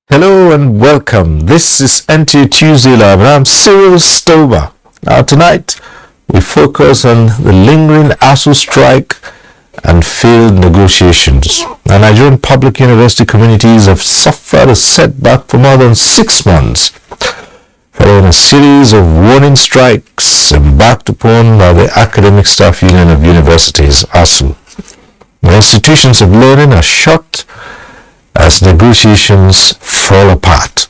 Hello and welcome. This is NTA Tuesday Live and I'm Cyril Stover. Now tonight we focus on the lingering ASU strike and failed negotiations. Now, Nigerian public university communities have suffered a setback for more than 6 months following a series of warning strikes embarked upon by the Academic Staff Union of Universities, ASU. The institutions of learning are shut as negotiations fall apart.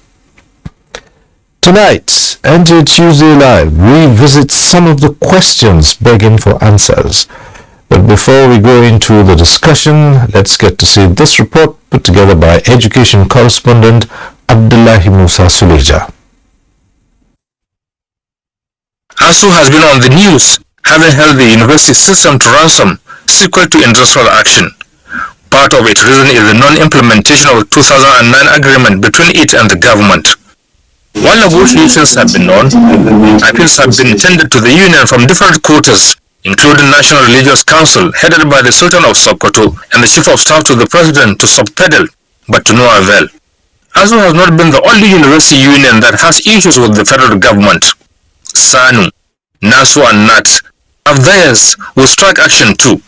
Tonight, NTA Tuesday Live revisits some of the questions begging for answers. But before we go into the discussion, let's get to see this report put together by education correspondent Abdullahi Musa Suleja. ASU has been on the news, having held the university system to ransom, sequel to industrial action. Part of its reason is the non-implementation of the 2009 agreement between it and the government. While negotiations have been on, appeals have been tendered to the union from different quarters, including National Religious Council, headed by the Sultan of Sokoto and the Chief of Staff to the President, to subpedal, but to no avail. ASU has not been the only university union that has issues with the federal government. SANU, NASU and NAT have theirs with strike action too.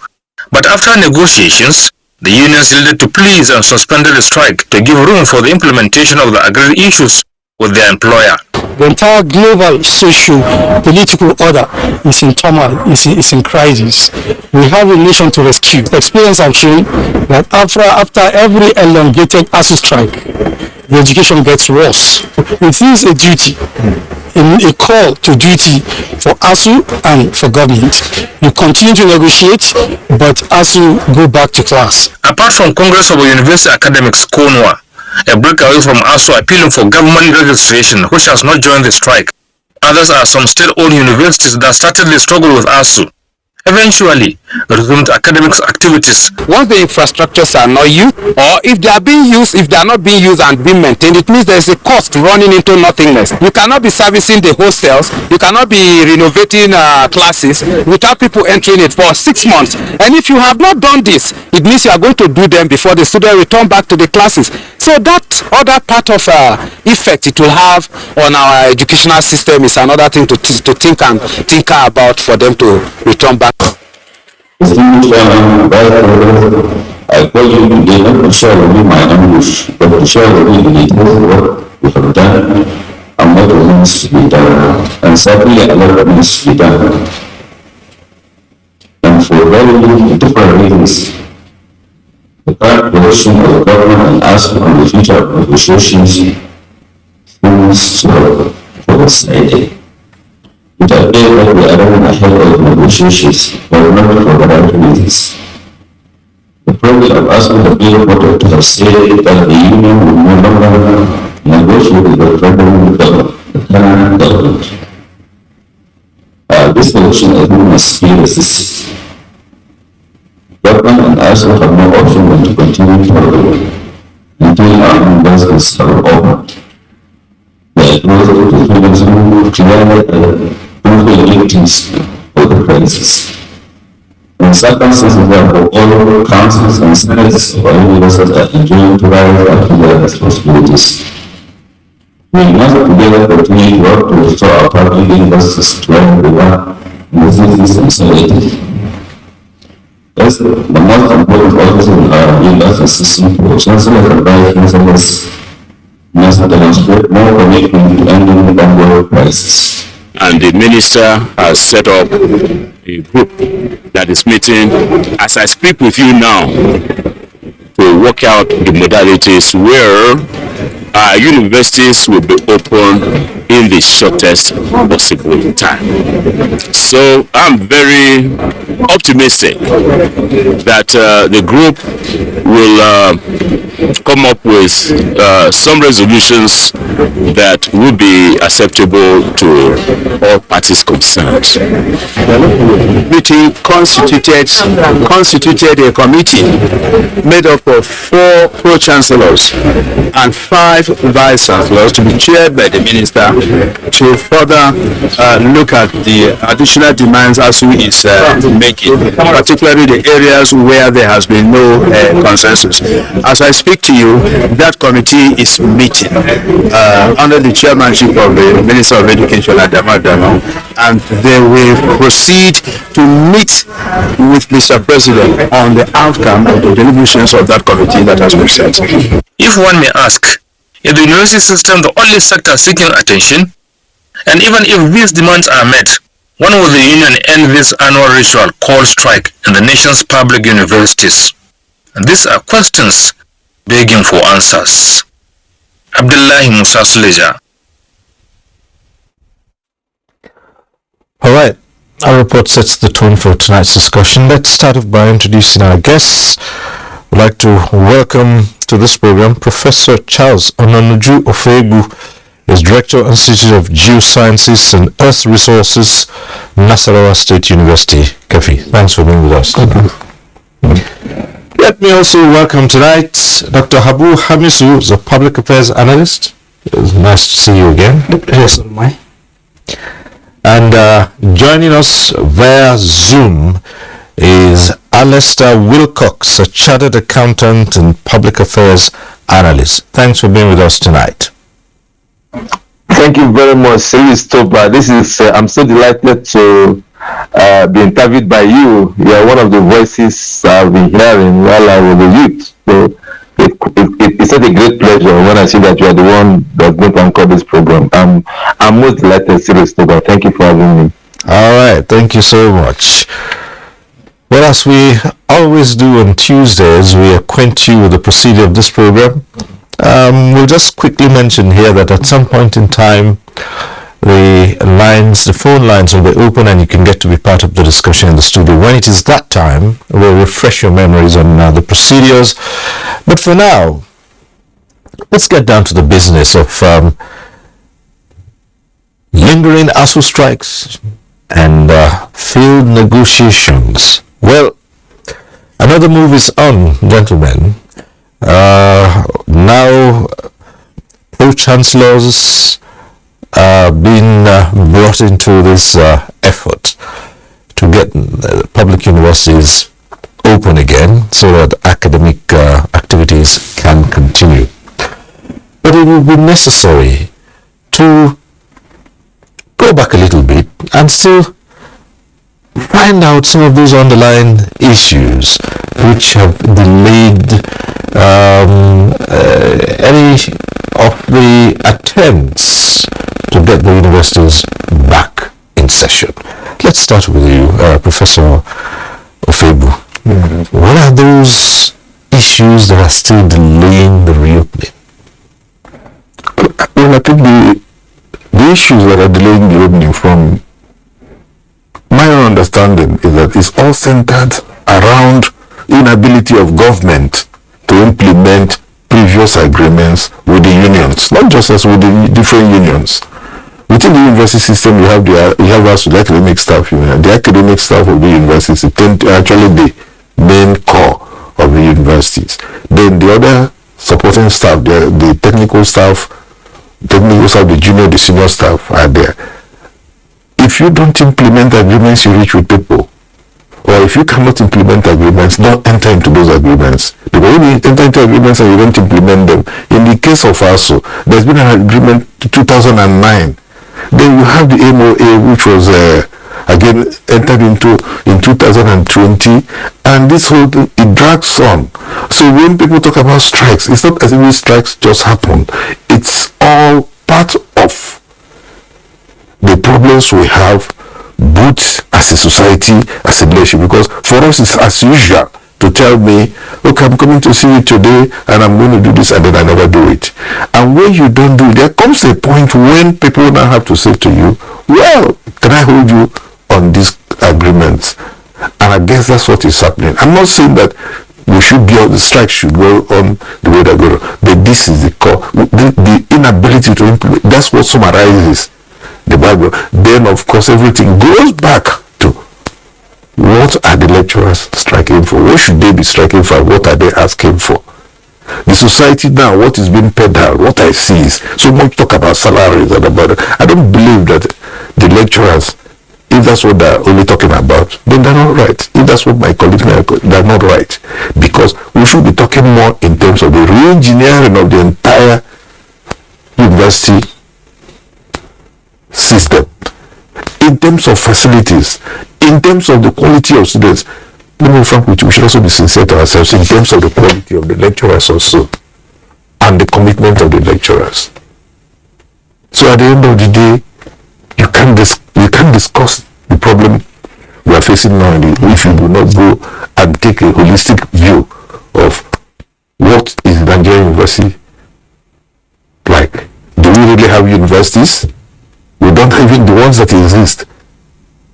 But after negotiations, the unions yielded to pleas and suspended the strike to give room for the implementation of the agreed issues with their employer. The entire global socio-political order is in turmoil, is in crisis. We have a nation to rescue. Experience have shown that after every elongated ASU strike, the education gets worse. It is a duty, a call to duty for ASU and for government. You continue to negotiate, but ASU go back to class. Apart from Congress of University Academics, CONUA, a breakaway from ASU appealing for government registration, which has not joined the strike. Others are some state-owned universities that started the struggle with ASU. Eventually, resumed academics activities. Once the infrastructures are not used, or if they are being used, if they are not being used and being maintained, it means there is a cost running into nothingness. You cannot be servicing the hostels, you cannot be renovating classes without people entering it for 6 months. And if you have not done this, it means you are going to do them before the students return back to the classes. So that other part of effect it will have on our educational system is another thing to think about for them to return back. I call you today not to share with me my ambush, but to share with me the details of what we have done and what remains to be done, and certainly a lot remains to be done. And for very different reasons, the current position of the government and asking on the future of negotiations seems to have coincided. It appears that we are running ahead of negotiations, but not for the right reasons. The president of ASU has been reported to have stated that the union will no longer negotiate with the federal government, the current government. This solution has been as clear as this. Government and ASU have no option but to continue forward until our investments are over. They are closer to freedom, clearly the victims of the crisis. In circumstances where all councils and senates of our universities are enjoying to rise up to their responsibilities, we must together continue to work to restore our public universities to where they were in the 60s and 70s. Yes, the most important office in our university system for chancellors and vice chancellors must demonstrate more commitment to ending the global crisis. And the minister has set up a group that is meeting as I speak with you now to work out the modalities where our universities will be open in the shortest possible time. So I'm very optimistic that the group will come up with some resolutions that will be acceptable to all parties concerned. The meeting constituted a committee made up of 4 pro-chancellors and 5 vice-chancellors to be chaired by the minister to further look at the additional demands ASU is making, particularly the areas where there has been no consensus. As I speak to you, that committee is meeting under the chairmanship of the Minister of Education, Adama, and they will proceed to meet with Mr. President on the outcome of the deliberations of that committee that has been set. If one may ask, is the university system the only sector seeking attention? And even if these demands are met, when will the union end this annual ritual called strike in the nation's public universities? And these are questions begging for answers. Abdullahi Musa Suleja. All right. Our report sets the tone for tonight's discussion. Let's start off by introducing our guests. I'd like to welcome to this program Professor Charles Onanuju Ofegu, is Director of Institute of Geosciences and Earth Resources, Nasarawa State University. Kefi, thanks for being with us. Let me also welcome tonight Dr. Habu Hamisu, is a Public Affairs Analyst. It's nice to see you again. Yes, And joining us via Zoom is Alistair Wilcox, a Chartered Accountant and Public Affairs Analyst. Thanks for being with us tonight. Thank you very much, Series Toba. I'm so delighted to be interviewed by you. You are one of the voices I've been hearing while I was a youth. So it's such a great pleasure when I see that you are the one that's going to anchor this program. I'm most delighted, Series Toba. Thank you for having me. All right, thank you so much. Well, as we always do on Tuesdays, we acquaint you with the procedure of this program. We'll just quickly mention here that at some point in time, the phone lines will be open and you can get to be part of the discussion in the studio. When it is that time, we'll refresh your memories on the procedures. But for now, let's get down to the business of lingering ASU strikes and failed negotiations. Well, another move is on, gentlemen. Now, pro-chancellors are being brought into this effort to get public universities open again so that academic activities can continue. But it will be necessary to go back a little bit and still find out some of those underlying issues which have delayed any of the attempts to get the universities back in session. Let's start with you, Professor Ofegu. What are those issues that are still delaying the reopening? Well, I think the issues that are delaying the reopening, from my own understanding, is that it's all centered around inability of government to implement previous agreements with the unions, not just as with the different unions. Within the university system, you have us with the academic staff union. The academic staff of the universities tend to actually the main core of the universities. Then the other supporting staff, the technical staff, the junior, the senior staff are there. If you don't implement agreements you reach with people, or if you cannot implement agreements, don't enter into those agreements. Because when you enter into agreements and you don't implement them, in the case of ASU, there's been an agreement in 2009. Then you have the MOA, which was again entered into in 2020, and this whole thing, it drags on. So when people talk about strikes, it's not as if these strikes just happen. It's all part of the problems we have, both as a society, as a nation. Because for us, it's as usual to tell me, okay, I'm coming to see you today and I'm going to do this, and then I never do it. And when you don't do it, there comes a point when people now have to say to you, well, can I hold you on these agreements? And I guess that's what is happening. I'm not saying that we should be on the strike should go on the way that go, but this is the core, the inability to implement. That's what summarizes the Bible. Then of course everything goes back to what are the lecturers striking for? What should they be striking for? What are they asking for? The society now, what is being peddled, what I see is so much talk about salaries and about it. I don't believe that the lecturers, if that's what they're only talking about, then they're not right. If that's what my colleagues are, they're not right. Because we should be talking more in terms of the re-engineering of the entire university system, in terms of facilities, in terms of the quality of students. Let me frank with you, we should also be sincere to ourselves in terms of the quality of the lecturers also, and the commitment of the lecturers. So at the end of the day, you can't discuss the problem we are facing now if you do not go and take a holistic view of what is Nigerian university like. Do we really have universities? We don't have even the ones that exist.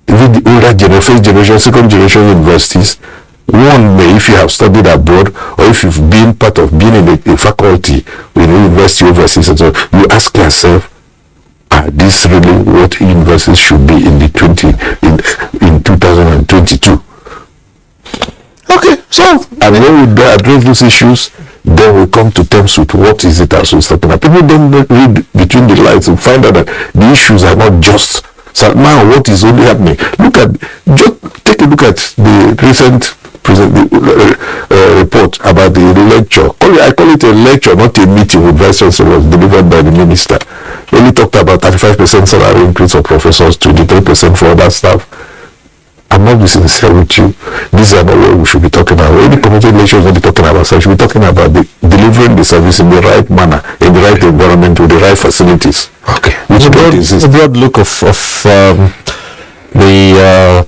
Even the older first generation, second generation universities, one may, if you have studied abroad or if you've been part of being in a faculty in a university overseas, and so you ask yourself, are these really what universities should be in 2022? Okay, so and when we address those issues, then we come to terms with what is it also talking about. People don't read between the lines and find out that the issues are not just. So now what is only happening? Just take a look at the recent report about the lecture. I call it a lecture, not a meeting with vice chancellor, was delivered by the minister. He only talked about 35% salary increase for professors, 23% for other staff. I'm not being sincere with you. These are not what we should be talking about. Any community lecture should be talking about. So we should be talking about delivering the service in the right manner, in the right environment, with the right facilities. Okay. Which a broad look of the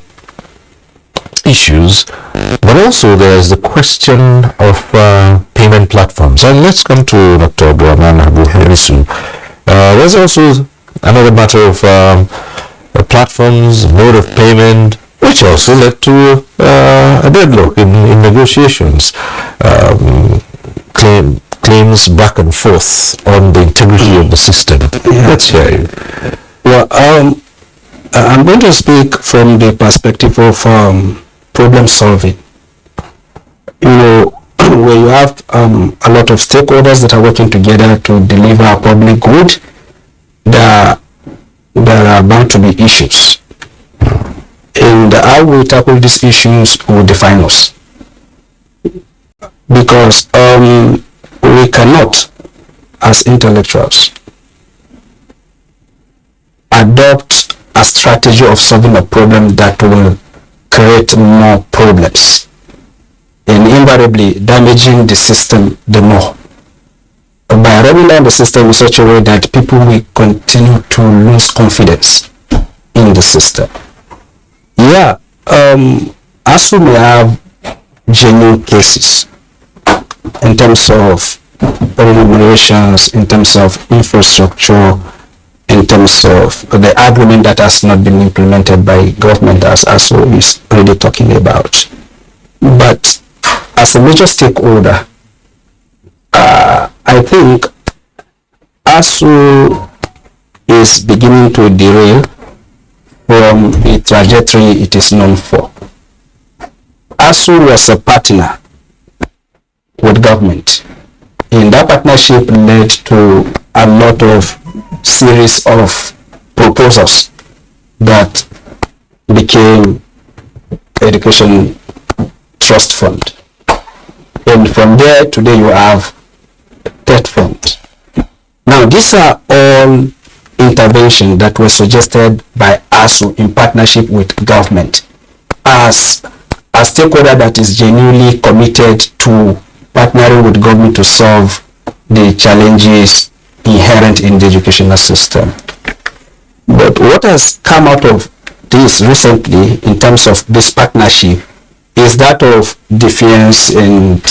issues, but also there's the question of payment platforms. And let's come to Dr. Abdurrahman Abu Harisu. There's also another matter of platforms, mode of payment, which also led to a deadlock in negotiations. Claims back and forth on the integrity of the system. Let's hear you. Well, I'm going to speak from the perspective of problem solving. You know, where you have a lot of stakeholders that are working together to deliver a public good, there are bound to be issues. And how we tackle these issues will define us. Because we cannot, as intellectuals, adopt a strategy of solving a problem that will create more problems and invariably damaging the system the more. By running down the system in such a way that people will continue to lose confidence in the system. Yeah, ASU may have genuine cases in terms of remunerations, in terms of infrastructure, in terms of the agreement that has not been implemented by government, as ASU is really talking about. But as a major stakeholder, I think ASU is beginning to derail from the trajectory it is known for. ASU was a partner with government, and that partnership led to a lot of series of proposals that became Education Trust Fund, and from there today you have TET Fund. Now these are all interventions that were suggested by ASU in partnership with government as a stakeholder that is genuinely committed to partnering with government to solve the challenges inherent in the educational system. But what has come out of this recently in terms of this partnership is that of defiance and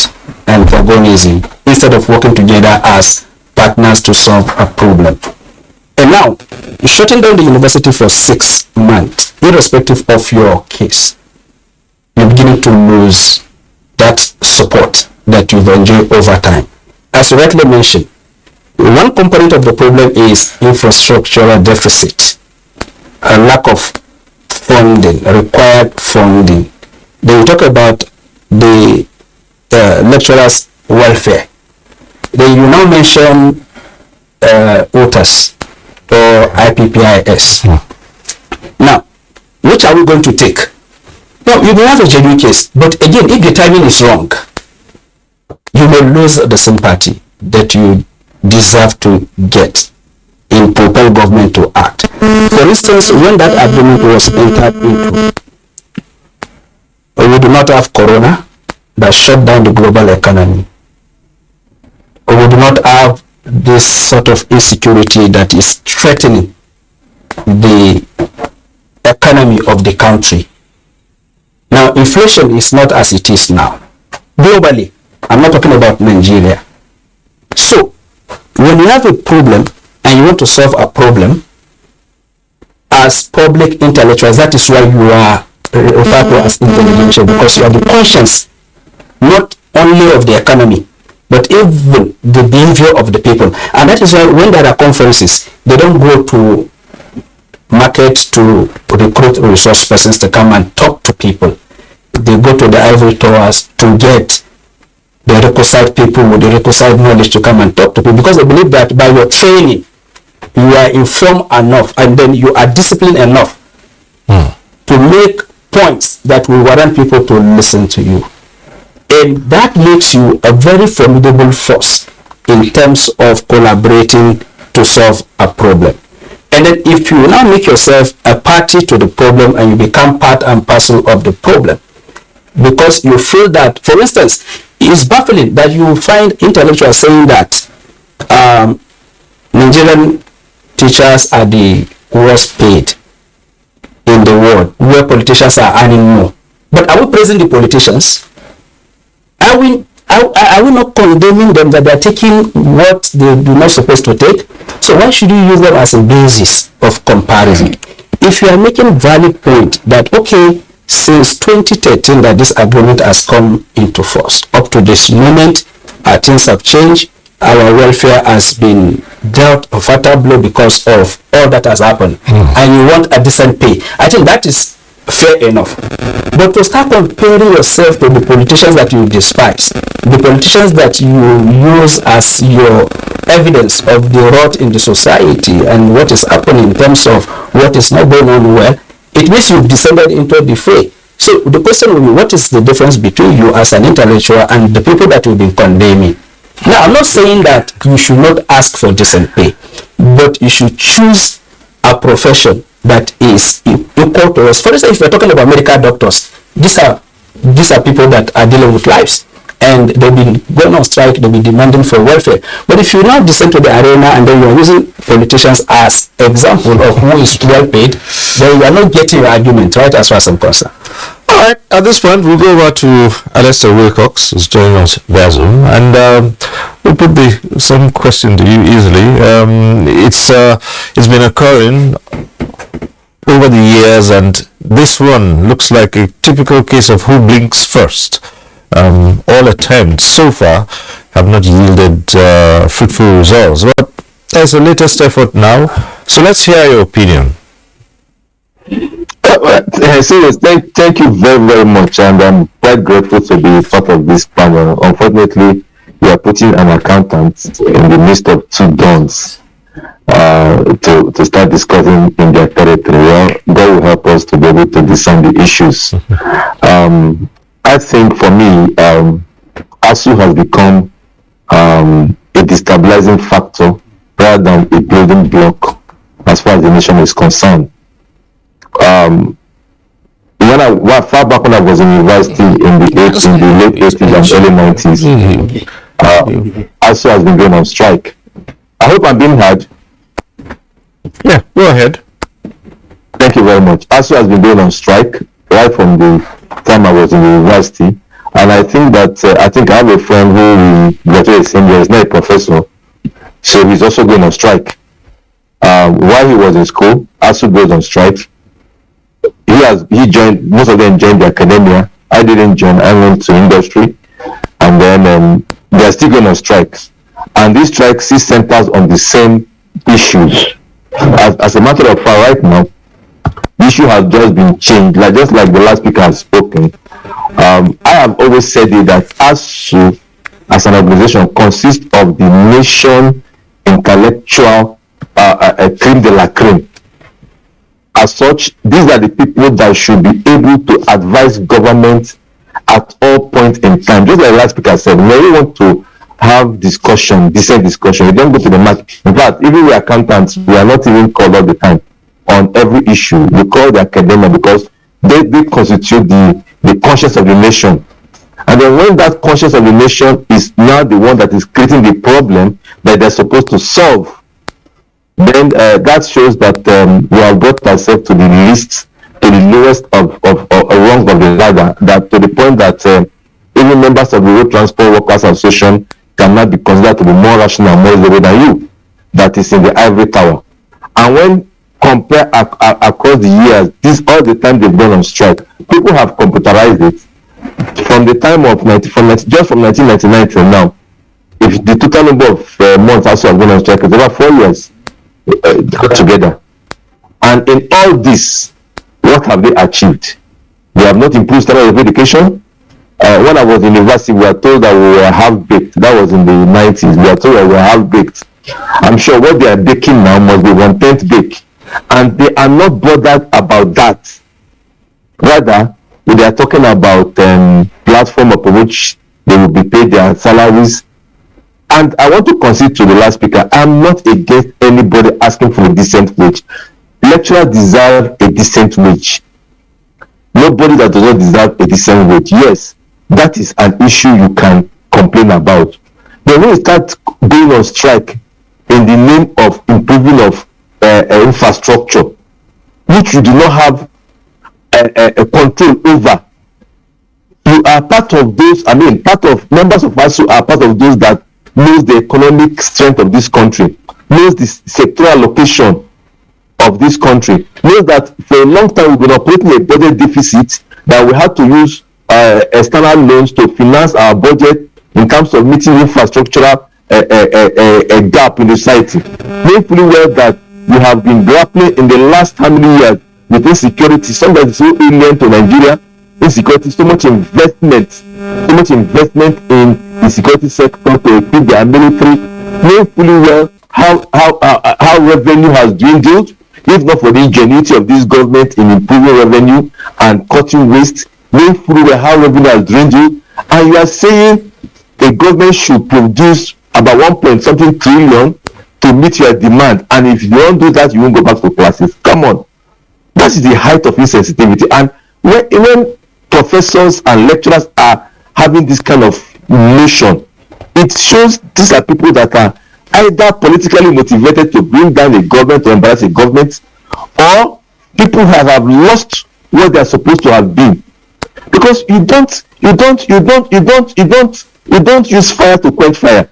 antagonism instead of working together as partners to solve a problem. And now, shutting down the university for 6 months, irrespective of your case, you're beginning to lose that support that you've enjoyed over time. As you rightly mentioned, one component of the problem is infrastructural deficit, a lack of funding, required funding. Then you talk about the lecturers' welfare. Then you now mention OTAS or IPPIS. Now, which are we going to take? Now, you may have a genuine case, but again, if the timing is wrong, you may lose the sympathy that you deserve to get in propel government to act. For instance, when that agreement was entered into, we do not have corona that shut down the global economy. We do not have this sort of insecurity that is threatening the economy of the country. Now, inflation is not as it is now. Globally, I'm not talking about Nigeria. So, when you have a problem and you want to solve a problem, as public intellectuals, that is why you are referred to as intellectual, because you are the conscience not only of the economy, but even the behavior of the people. And that is why when there are conferences, they don't go to market to recruit resource persons to come and talk to people. They go to the ivory towers to get the requisite people with the requisite knowledge to come and talk to people, because they believe that by your training, you are informed enough and then you are disciplined enough to make points that will warrant people to listen to you. And that makes you a very formidable force in terms of collaborating to solve a problem. And then if you now make yourself a party to the problem and you become part and parcel of the problem, because you feel that, for instance, it's baffling that you find intellectuals saying that Nigerian teachers are the worst paid in the world, where politicians are earning more. But are we praising the politicians? Are we not condemning them that they are taking what they do not supposed to take? So why should you use them as a basis of comparison? If you are making valid point that, okay, since 2013 that this agreement has come into force, up to this moment, things have changed. Our welfare has been dealt a fatal blow because of all that has happened, and you want a decent pay. I think that is fair enough. But to start comparing yourself to the politicians that you despise, the politicians that you use as your evidence of the rot in the society and what is happening in terms of what is not going on well, it means you've descended into the fray. So the question will be, what is the difference between you as an intellectual and the people that you've been condemning? Now, I'm not saying that you should not ask for decent pay, but you should choose a profession that is equal to us. For instance, if we're talking about medical doctors, these are people that are dealing with lives, and they've been going on strike, they'll be demanding for welfare. But if you now descend to the arena and then you're using politicians as example of who is well paid, then you are not getting your argument, right, as far as I'm concerned. All right, at this point, we'll go over to Alistair Wilcox, who's joining us via Zoom, and we'll put the same question to you easily. It's been occurring over the years, and this one looks like a typical case of who blinks first. All attempts so far have not yielded fruitful results, but there's a latest effort now, so let's hear your opinion. Serious, thank you very, very much, and I'm quite grateful to be part of this panel. Unfortunately, you are putting an accountant in the midst of two dons to start discussing in their territory. Well, God will help us to be able to discern the issues. I think for me, ASU has become a destabilizing factor rather than a building block as far as the nation is concerned. Far back when I was in university in the late 80s and early 90s, ASU has been going on strike. I hope I'm being heard. Yeah, go ahead. Thank you very much. ASU has been going on strike right from the time I was in the university. And I think that I have a friend who graduated the same year. He's not a professor, so he's also going on strike. While he was in school, ASU goes on strike. He joined. Most of them joined the academia. I didn't join. I went to industry, and then they are still going on strikes. And these strikes still centers on the same issues. As a matter of fact, right now, the issue has just been changed. Just like the last speaker has spoken. I have always said it that ASU, as an organization, consists of the nation intellectual creme de la creme. As such, these are the people that should be able to advise government at all points in time. Just like the last speaker said, when we want to have decent discussion, we don't go to the market. In fact, even we accountants, we are not even called all the time on every issue. We call the academia because they constitute the conscience of the nation. And then when that conscience of the nation is now the one that is creating the problem that they're supposed to solve, then that shows that we have brought ourselves to the least, to the lowest of rungs of the ladder, that to the point that even members of the Road Transport Workers Association cannot be considered to be more rational, more reasonable than you, that is in the ivory tower. And when compare across the years, this all the time they've gone on strike, people have computerized it from the time of just from 1999 till now. If the total number of months also have gone on strike is over 4 years together. And in all this, what have they achieved? They have not improved standard of education. When I was in university, we were told that we were half-baked. That was in the 90s. We were told that we were half-baked. I'm sure what they are baking now must be 1/10 bake. And they are not bothered about that. Rather, they are talking about platform upon which they will be paid their salaries. And I want to concede to the last speaker, I'm not against anybody asking for a decent wage. Lecturers deserve a decent wage. Nobody that does not deserve a decent wage. Yes, that is an issue you can complain about. But when you start going on strike in the name of improving of infrastructure, which you do not have a control over, you are part of those. Part of members of ASU are part of those that knows the economic strength of this country, knows the sectoral allocation of this country, knows that for a long time we've been operating a budget deficit, that we had to use external loans to finance our budget in terms of meeting infrastructural a gap in the society. Knowing fully well that we have been grappling in the last how many years with insecurity, something that is so alien to Nigeria. Insecurity, so much investment in the security sector to equip their military. Knowing fully well how revenue has dwindled, if not for the ingenuity of this government in improving revenue and cutting waste. Knowing fully well how revenue has dwindled, and you are saying the government should produce about 1 trillion to meet your demand, and if you don't do that, you won't go back to classes. Come on, that is the height of insensitivity. And when professors and lecturers are having this kind of notion, it shows these are people that are either politically motivated to bring down a government, to embarrass a government, or people who have lost what they are supposed to have been. Because you don't use fire to quench fire.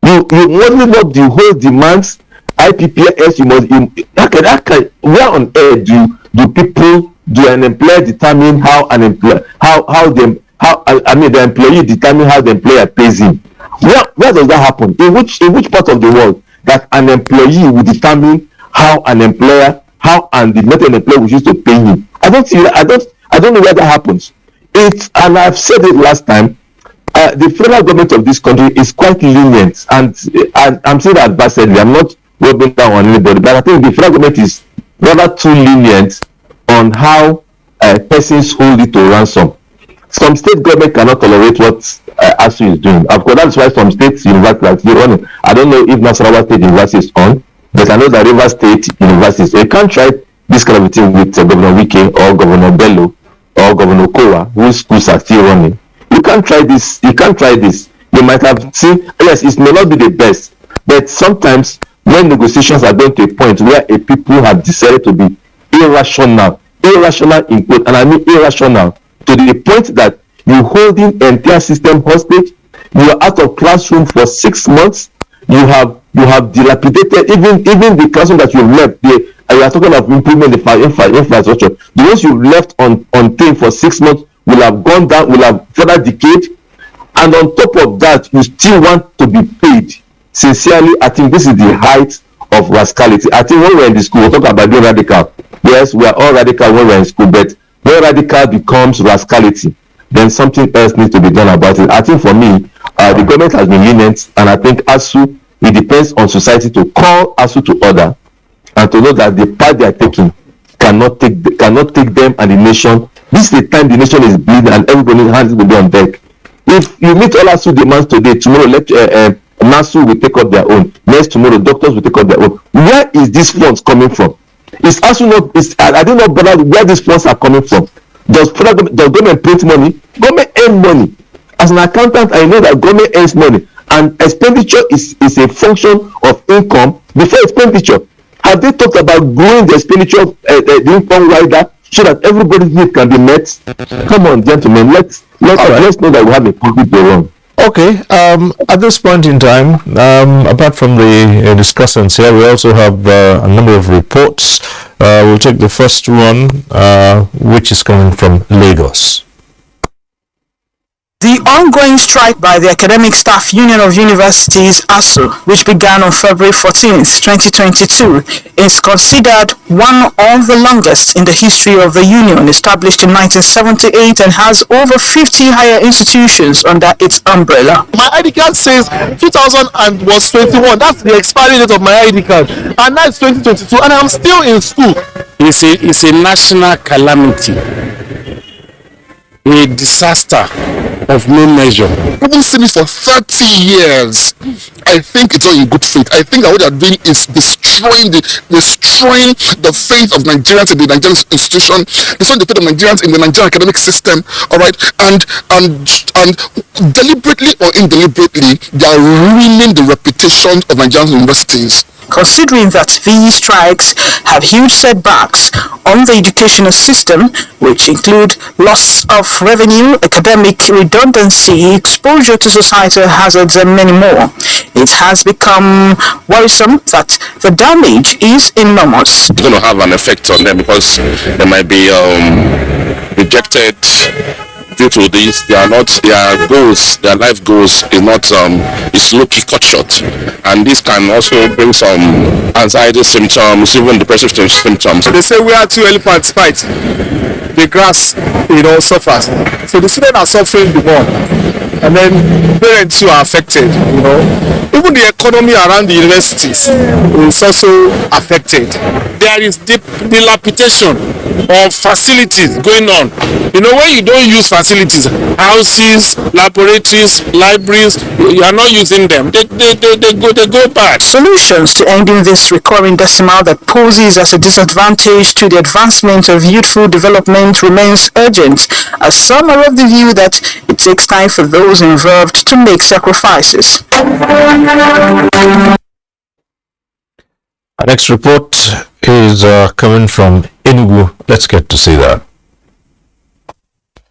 You only not the whole demands. IPPS, where on earth do people, do an employer determine how the employee determine how the employer pays him? Where does that happen? In which part of the world that an employee will determine how and the method an employer will use to pay him? I don't see that. I don't know where that happens. And I've said it last time. The federal government of this country is quite lenient, and I'm saying that advisedly. I'm not rubbing down on anybody, but I think the federal government is rather too lenient on how persons hold it to ransom. Some state government cannot tolerate what ASU is doing. Of course, that's why some state universities are running. I don't know if Nasarawa State University is on, but I know that River State University. So you can't try this kind of thing with Governor Wike or Governor Bello or Governor Kowa, whose schools are still running. You can't try this. You might have seen, yes, it may not be the best, but sometimes when negotiations are going to a point where a people have decided to be irrational in quote, and I mean irrational, to the point that you holding entire system hostage. You are out of classroom for 6 months. You have dilapidated even the classroom that you've left. You are talking of improvement the infrastructure. The ones you've left on thing for 6 months will have gone down, will have further decayed, and on top of that, you still want to be paid. Sincerely, I think this is the height of rascality. I think when we're in the school, we talk about being radical. Yes, we are all radical when we're in school, but when radical becomes rascality, then something else needs to be done about it. I think for me, the government has been lenient, and I think ASU, it depends on society to call ASU to order and to know that the part they are taking cannot take them and the nation. This is the time the nation is bleeding and everybody's hands will be on deck. If you meet all ASU demands today, tomorrow NASU will take up their own. Next tomorrow, doctors will take up their own. Where is these funds coming from? Is ASU not? I don't know where these funds are coming from. Does government print money? Government earn money. As an accountant, I know that government earns money, and expenditure is a function of income before expenditure. Have they talked about growing the expenditure, the income wider, so that everybody's need can be met? Come on, gentlemen, let's know that we have a public wrong. Okay, at this point in time, apart from the discussants here, we also have a number of reports. We'll take the first one, which is coming from Lagos. The ongoing strike by the Academic Staff Union of Universities, ASU, which began on February 14th, 2022, is considered one of the longest in the history of the union, established in 1978 and has over 50 higher institutions under its umbrella. My ID card says 2021. That's the expiry date of my ID card. And now it's 2022 and I'm still in school. It's a national calamity. A disaster of no measure. People see me for 30 years. I think it's all in good faith. I think that what they're doing is destroying the faith of Nigerians in the Nigerian institution, destroying the faith of Nigerians in the Nigerian academic system. All right, and deliberately or indeliberately, they are ruining the reputation of Nigerian universities. Considering that these strikes have huge setbacks on the educational system, which include loss of revenue, academic redundancy, exposure to societal hazards, and many more, it has become worrisome that the damage is enormous. It's going to have an effect on them because they might be rejected. Due to this, their life goals is low-key cut short, and this can also bring some anxiety symptoms, even depressive symptoms. They say we are two elephants fight, the grass suffers. So the students are suffering the more, and then parents too are affected. Even the economy around the universities is also affected. There is dilapidation of facilities going on. When you don't use facilities, houses, laboratories, libraries, you are not using them. They go bad. Solutions to ending this recurring decimal that poses as a disadvantage to the advancement of youthful development remains urgent, as some are of the view that it takes time for those involved to make sacrifices. Our next report is coming from Enugu. Let's get to see that.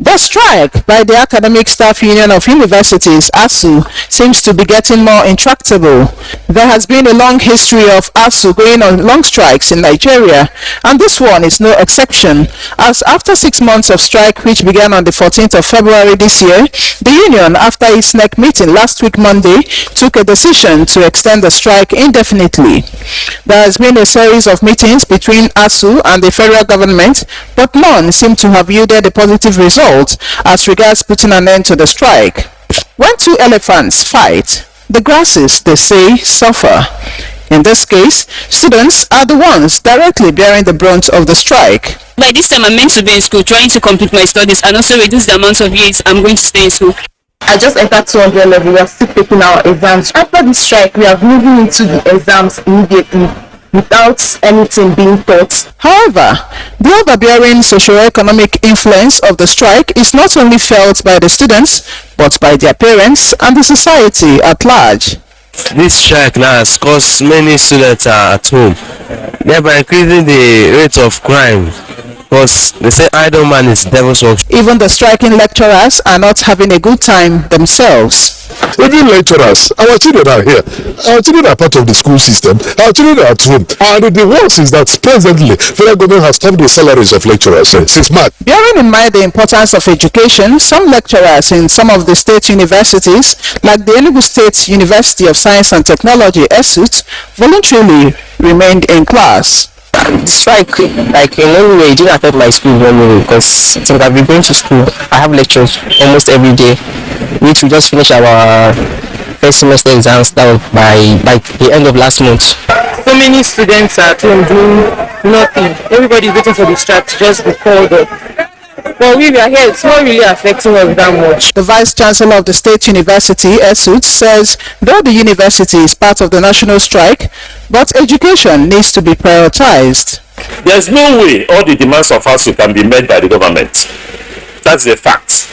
The strike by the Academic Staff Union of Universities, ASU, seems to be getting more intractable. There has been a long history of ASU going on long strikes in Nigeria, and this one is no exception, as after 6 months of strike, which began on the 14th of February this year, the union, after its NEC meeting last week Monday, took a decision to extend the strike indefinitely. There has been a series of meetings between ASU and the federal government, but none seem to have yielded a positive result as regards putting an end to the strike. When two elephants fight, the grasses, they say, suffer. In this case, students are the ones directly bearing the brunt of the strike. By this time, I'm meant to be in school, trying to complete my studies and also reduce the amount of years I'm going to stay in school. I just entered 200 level. We are still taking our exams. After the strike, we are moving into the exams immediately, without anything being taught. However, the overbearing socio-economic influence of the strike is not only felt by the students, but by their parents and the society at large. This strike now has caused many students at home, thereby increasing the rate of crime because they say idle man is devil's work. Even the striking lecturers are not having a good time themselves. Even lecturers, our children are here. Our children are part of the school system. Our children are at home. And the worst is that presently, federal government has stopped the salaries of lecturers since March. Bearing in mind the importance of education, some lecturers in some of the state universities, like the Enugu State University of Science and Technology, ESUT, voluntarily remained in class. The strike, like in any way, it didn't affect my school anyway, because since I've been going to school, I have lectures almost every day, which we just finished our first semester exams down by like the end of last month. So many students are at home doing nothing. Everybody's waiting for the strike to just be called up. But we are here, it's not really affecting us that much. The Vice Chancellor of the State University, ESUT, says though the university is part of the national strike, but education needs to be prioritized. There's no way all the demands of ASUU can be met by the government. That's the fact.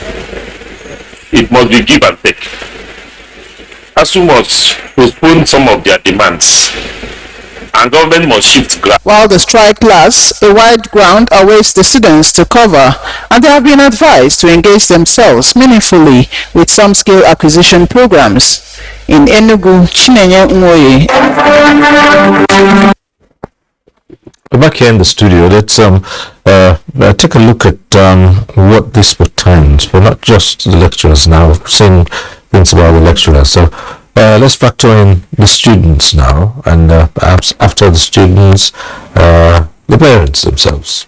It must be give and take. ASUU must postpone some of their demands, and government must shift ground. While the strike lasts, a wide ground awaits the students to cover, and they have been advised to engage themselves meaningfully with some skill acquisition programs. In Enugu, Chinenye Nwoye. Back here in the studio, let's take a look at what this portends for not just the lecturers now, saying things about the lecturers. So let's factor in the students now, and perhaps after the students, the parents themselves.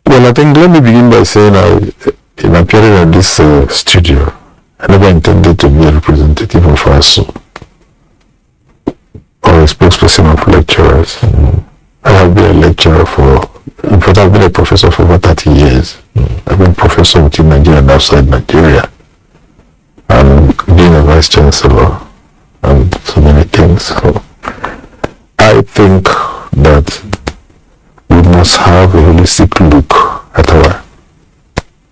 Well, I think let me begin by saying in appearing at this studio, I never intended to be a representative of ASUU or a spokesperson of lecturers. I have been a lecturer in fact, I've been a professor for over 30 years. I've been a professor within Nigeria and outside Nigeria, and being a vice chancellor, and so many things. So I think that we must have a holistic look at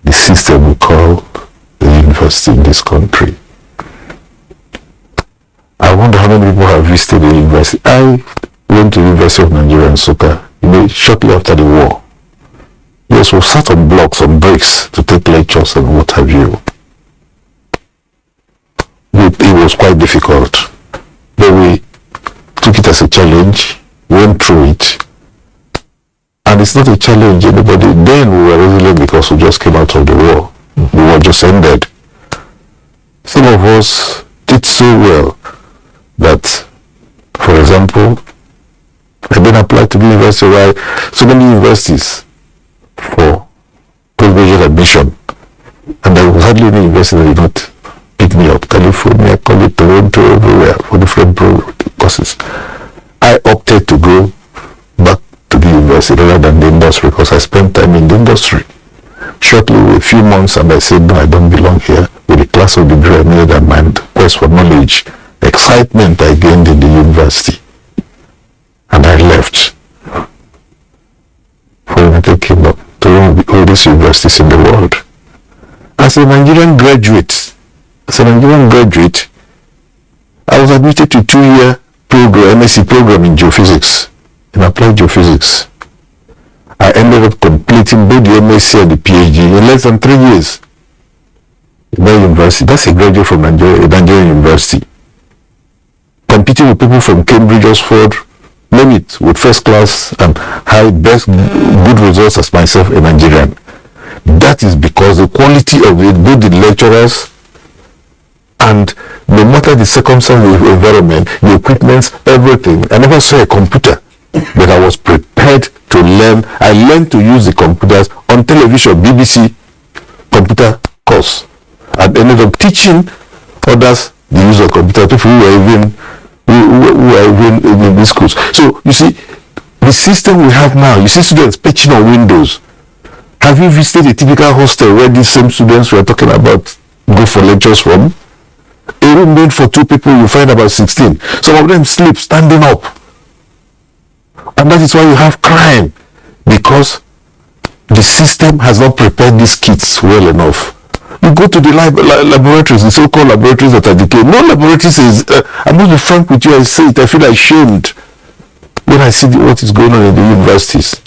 the system we call the university in this country. I wonder how many people have visited the university. I went to the University of Nigeria in Nsukka, shortly after the war. Yes, we sat on blocks, on bricks to take lectures and what have you. It was quite difficult, but we took it as a challenge, went through it, and it's not a challenge anybody. Then we were resilient because we just came out of the war. The war just ended. Some of us did so well that, for example, I then applied to the university, where so many universities for postgraduate admission, and there was hardly any university that did not pick me up. California, College, Toronto, everywhere for different courses. I opted to go back to the university rather than the industry because I spent time in the industry. Shortly, a few months, and I said, no, I don't belong here. With a class of degree I made and my quest for knowledge, excitement I gained in the university, and I left for United Kingdom to one of the oldest universities in the world. As a Nigerian graduate, I was admitted to a 2-year program, MSc program in geophysics, in applied geophysics. I ended up completing both the MSc and the PhD in less than 3 years. In that university, that's a graduate from Nigerian university. Competing with people from Cambridge, Oxford, name it, with first class and good results as myself, a Nigerian. That is because the quality of it, both the lecturers and no matter the circumstance of the environment, the equipment, everything. I never saw a computer, but I was prepared to learn. I learned to use the computers on television, BBC computer course. I ended up teaching others the use of computer, people who are even in these schools. So you see, the system we have now, you see students pitching on windows. Have you visited a typical hostel where these same students we are talking about go for lectures from? A room made for 2 people, you find about 16. Some of them sleep standing up. And that is why you have crime, because the system has not prepared these kids well enough. You go to the laboratories, the so-called laboratories that are decaying. No laboratories is, I must be frank with you, I say it, I feel ashamed when I see what is going on in the universities.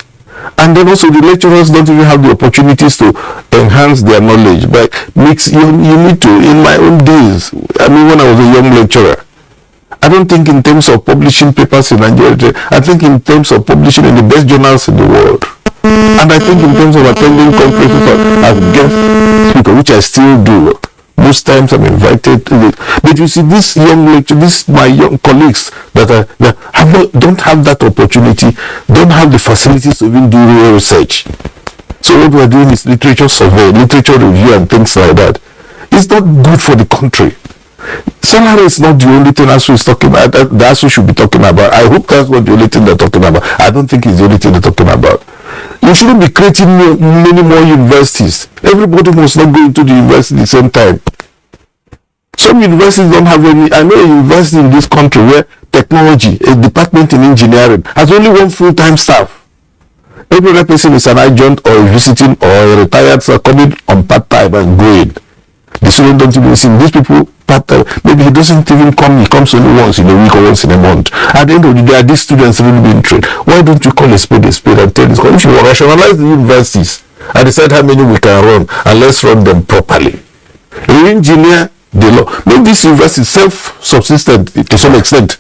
And then also the lecturers don't even have the opportunities to enhance their knowledge. But you need to, in my own days, I mean when I was a young lecturer, I don't think in terms of publishing papers in Nigeria, I think in terms of publishing in the best journals in the world. And I think in terms of attending conferences as guest speaker, which I still do. Most times I'm invited to it. But you see, this young lecturers, my young colleagues that don't have that opportunity, don't have the facilities to even do real research. So what we're doing is literature survey, literature review and things like that. It's not good for the country. Salary is not the only thing ASU is talking about, that ASU should be talking about. I hope that's not the only thing they're talking about. I don't think it's the only thing they're talking about. You shouldn't be creating many more universities. Everybody must not go into the university at the same time. Some universities don't have any. I know a university in this country where technology, a department in engineering, has only one full-time staff. Every other person is an adjunct or visiting or a retired, so coming on part-time and going. The students don't even see these people part-time. Maybe he doesn't even come, he comes only once in a week or once in a month. At the end of the day, are these students really being trained? Why don't you call a spade and tell this? If you rationalize the universities and decide how many we can run, and let's run them properly. Re-engineer the law. Make this university self-subsistent to some extent.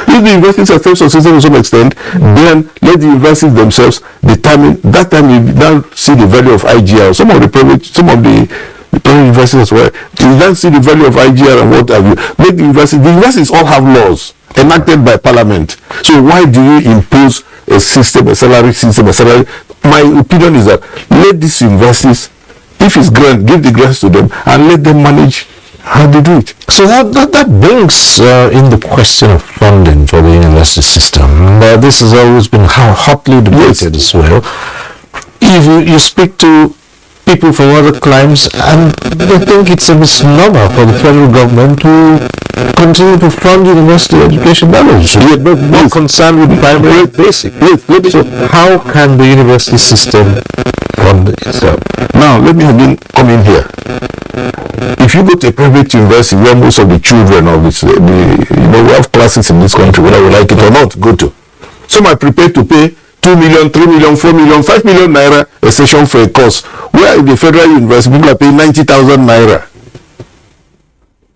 If the universities are self-subsistent to some extent, then let the universities themselves determine. That time you now see the value of IGR. Some of the private universities as well. You then see the value of IGR and what have you. Make the universities all have laws enacted by parliament. So why do you impose a system, a salary system, My opinion is that let these universities, if it's grant, give the grants to them and let them manage how they do it. So that brings in the question of funding for the university system. This has always been hotly debated as well. If you speak to people from other climes, and they think it's a misnomer for the federal government to continue to fund university education levels. We are not concerned with primary and basic. So how can the university system fund itself? Now, let me again come in here. If you go to a private university where most of the children of this, we have classes in this country, whether we like it or not, go to. Some are prepared to pay 2 million, 3 million, 4 million, 5 million naira a session for a course. Where in the federal university, people are paying 90,000 naira.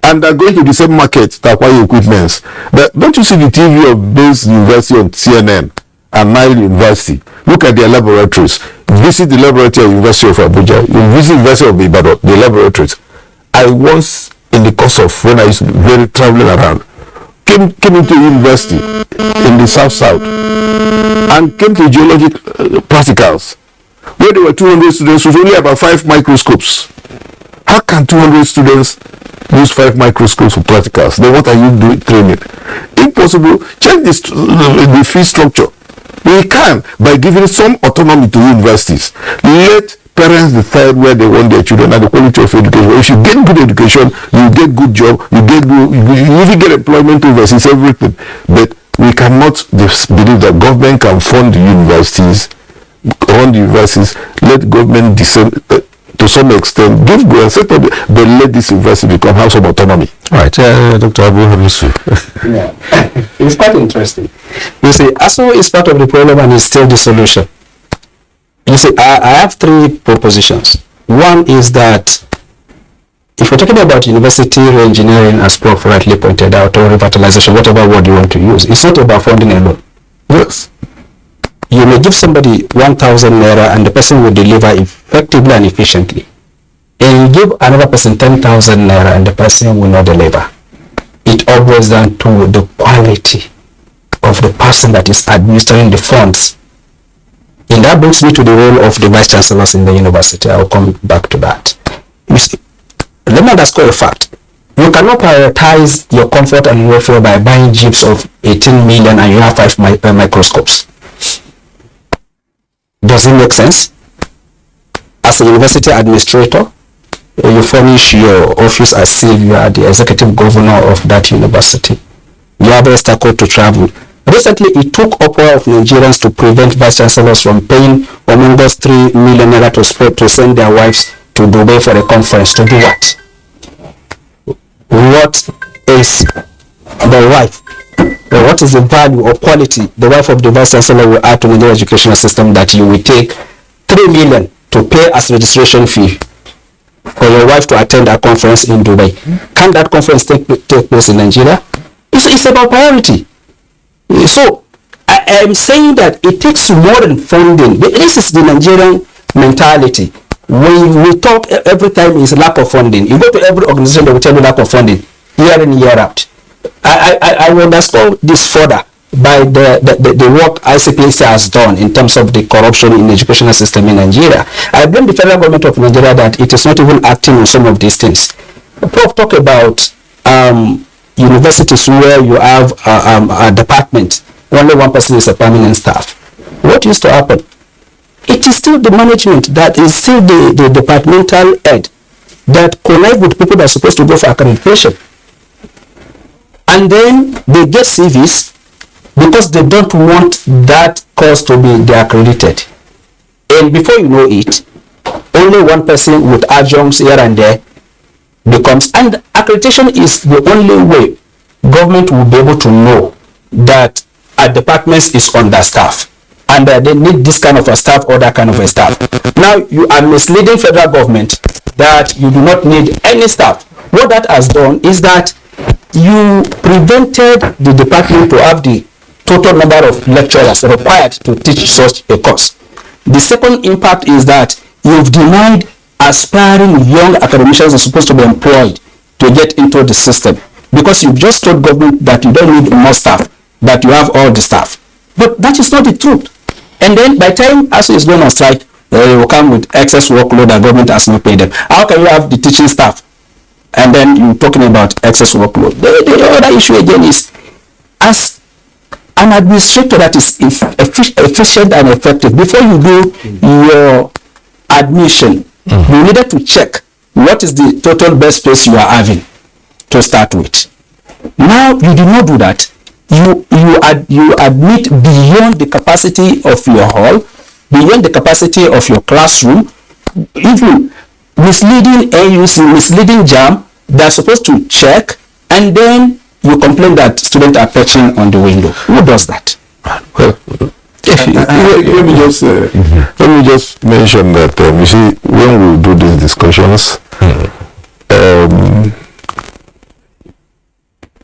And they're going to the same market to acquire equipments. But don't you see the TV of Base University on CNN and Nile University? Look at their laboratories. Visit the laboratory of University of Abuja. You visit University of Ibadan, the laboratories. I once, in the course of when I used to be traveling around, came into university in the south and came to geologic practicals where there were 200 students with only about 5 microscopes. How can 200 students use 5 microscopes for practicals? Then what are you doing training? Impossible. Change the fee structure. We can by giving some autonomy to universities. Let parents decide where they want their children and the quality of education. If you get good education, you get good job, you even get employment overseas, everything. But we cannot believe that government can fund the universities, run the universities, let government descend to some extent, give grants, but let this university have some autonomy. Right, Dr. Abu Hamisu. Yeah, it's quite interesting. You see, ASU is part of the problem and is still the solution. You see, I have 3 propositions. One is that if we're talking about university re-engineering, as Prof rightly pointed out, or revitalization, whatever word you want to use, it's not about funding alone. Yes. You may give somebody 1,000 naira and the person will deliver effectively and efficiently. And you give another person 10,000 naira and the person will not deliver. It all boils down to the quality of the person that is administering the funds. And that brings me to the role of the vice chancellors in the university. I'll come back to that. You see, let me underscore a fact. You cannot prioritize your comfort and welfare by buying jeeps of 18 million and you have 5 microscopes. Does it make sense? As a university administrator, you furnish your office as if you are the executive governor of that university. You have a code to travel. Recently, it took upward of Nigerians to prevent vice chancellors from paying among us 3 million naira to send their wives to Dubai for a conference. To do what? What is the wife or what is the value or quality the wife of the vice chancellor will add to the Nigerian educational system that you will take 3 million to pay as registration fee for your wife to attend a conference in Dubai? Can that conference take place in Nigeria? It's about priority. So I am saying that it takes more than funding. This is the Nigerian mentality. We talk every time is lack of funding. You go to every organization, they will tell you lack of funding year in, year out. I will underscore this further by the work ICPC has done in terms of the corruption in the educational system in Nigeria. I blame the federal government of Nigeria that it is not even acting on some of these things. Prof, talk about universities where you have a department, only one person is a permanent staff. What used to happen? It is still the management that is still the departmental head that connect with people that are supposed to go for accreditation. And then they get CVs because they don't want that course to be accredited. And before you know it, only one person with adjuncts here and there becomes, and accreditation is the only way government will be able to know that a department is understaffed and they need this kind of a staff or that kind of a staff. Now you are misleading federal government that you do not need any staff. What that has done is that you prevented the department to have the total number of lecturers required to teach such a course. The second impact is that you've denied aspiring young academicians are supposed to be employed to get into the system, because you've just told government that you don't need more staff, that you have all the staff. But that is not the truth. And then by the time ASU is going on strike, they will come with excess workload that government has not paid them. How can you have the teaching staff and then you're talking about excess workload? The other issue again is, as an administrator that is efficient and effective, before you do your admission, you needed to check what is the total bed space you are having to start with. Now you do not do that. You admit beyond the capacity of your hall, beyond the capacity of your classroom, even misleading AUC, misleading JAM. They're supposed to check, and then you complain that students are perching on the window. Who does that? Well, let me just mention that you see, when we do these discussions,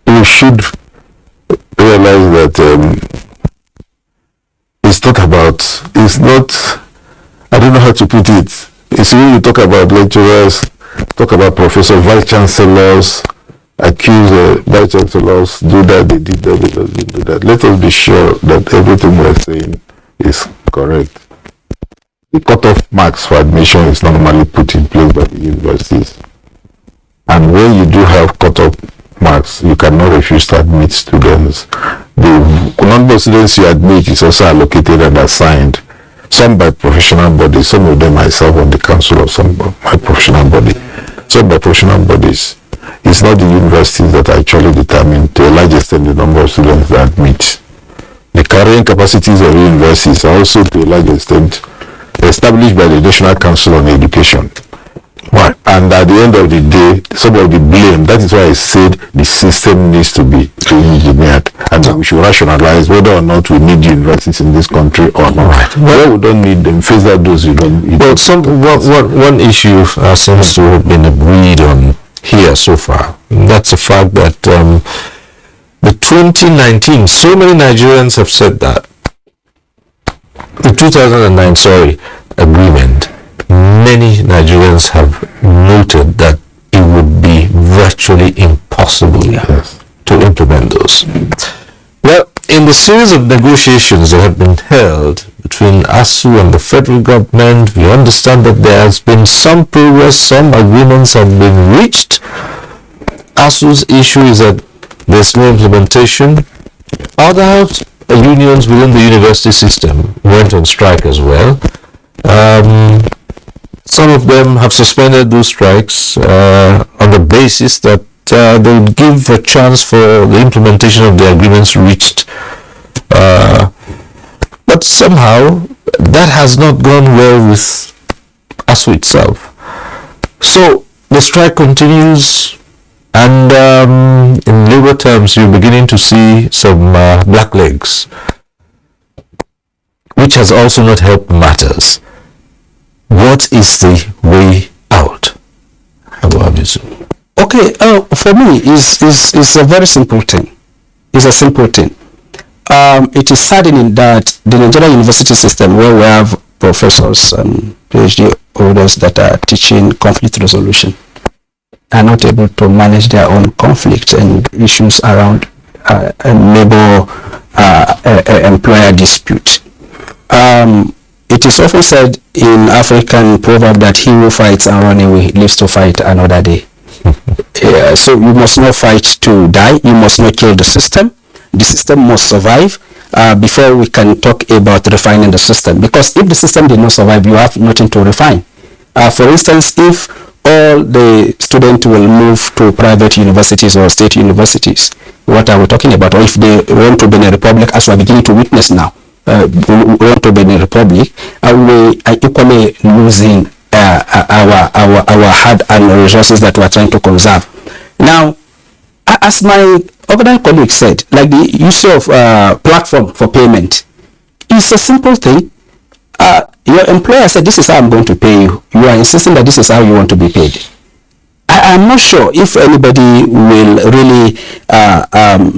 we should realize that it's not, I don't know how to put it. It's when you talk about lecturers, talk about professors, vice chancellors, accuse vice chancellors, do that, they did that, they did that. Let us be sure that everything we're saying is correct. The cutoff marks for admission is normally put in place by the universities. And when you do have cutoff marks, you cannot refuse to admit students. The number of students you admit is also allocated and assigned, some by professional bodies, some of them myself on the council of some of my professional body, some by professional bodies. It's not the universities that actually determine to a large extent the number of students that admit. The carrying capacities of universities are also to a large extent established by the National Council on Education. Right. And at the end of the day, some of the blame, that is why I said the system needs to be engineered, and we should rationalize whether or not we need universities in this country or not. Right. Well, we don't need them, face that those you don't need. Well, one issue seems to have been agreed on here so far. That's the fact that the 2019, so many Nigerians have said that the 2009 agreement, many Nigerians have noted that it would be virtually impossible to implement those. Well, in the series of negotiations that have been held between ASU and the federal government, we understand that there has been some progress, some agreements have been reached. ASU's issue is that there's no implementation. Other unions within the university system went on strike as well. Some of them have suspended those strikes on the basis that they would give a chance for the implementation of the agreements reached. But somehow that has not gone well with ASU itself. So the strike continues, And in labor terms, you're beginning to see some blacklegs, which has also not helped matters. What is the way out? Okay, for me, it's a very simple thing. It's a simple thing. It is saddening that the Nigerian university system, where we have professors and PhD holders that are teaching conflict resolution, are not able to manage their own conflicts and issues around labor employer dispute. It is often said in African proverb that he who fights and run away lives to fight another day. So you must not fight to die. You must not kill the system. The system must survive before we can talk about refining the system. Because if the system did not survive, you have nothing to refine. For instance, if all the students will move to private universities or state universities, what are we talking about? Or if they want to be in a republic, as we are beginning to witness now, we want to be in a republic, we are equally losing our hard-earned resources that we are trying to conserve. Now, as my other colleague said, like the issue of platform for payment, it's a simple thing. Your employer said, this is how I'm going to pay you. You are insisting that this is how you want to be paid. I'm not sure if anybody will really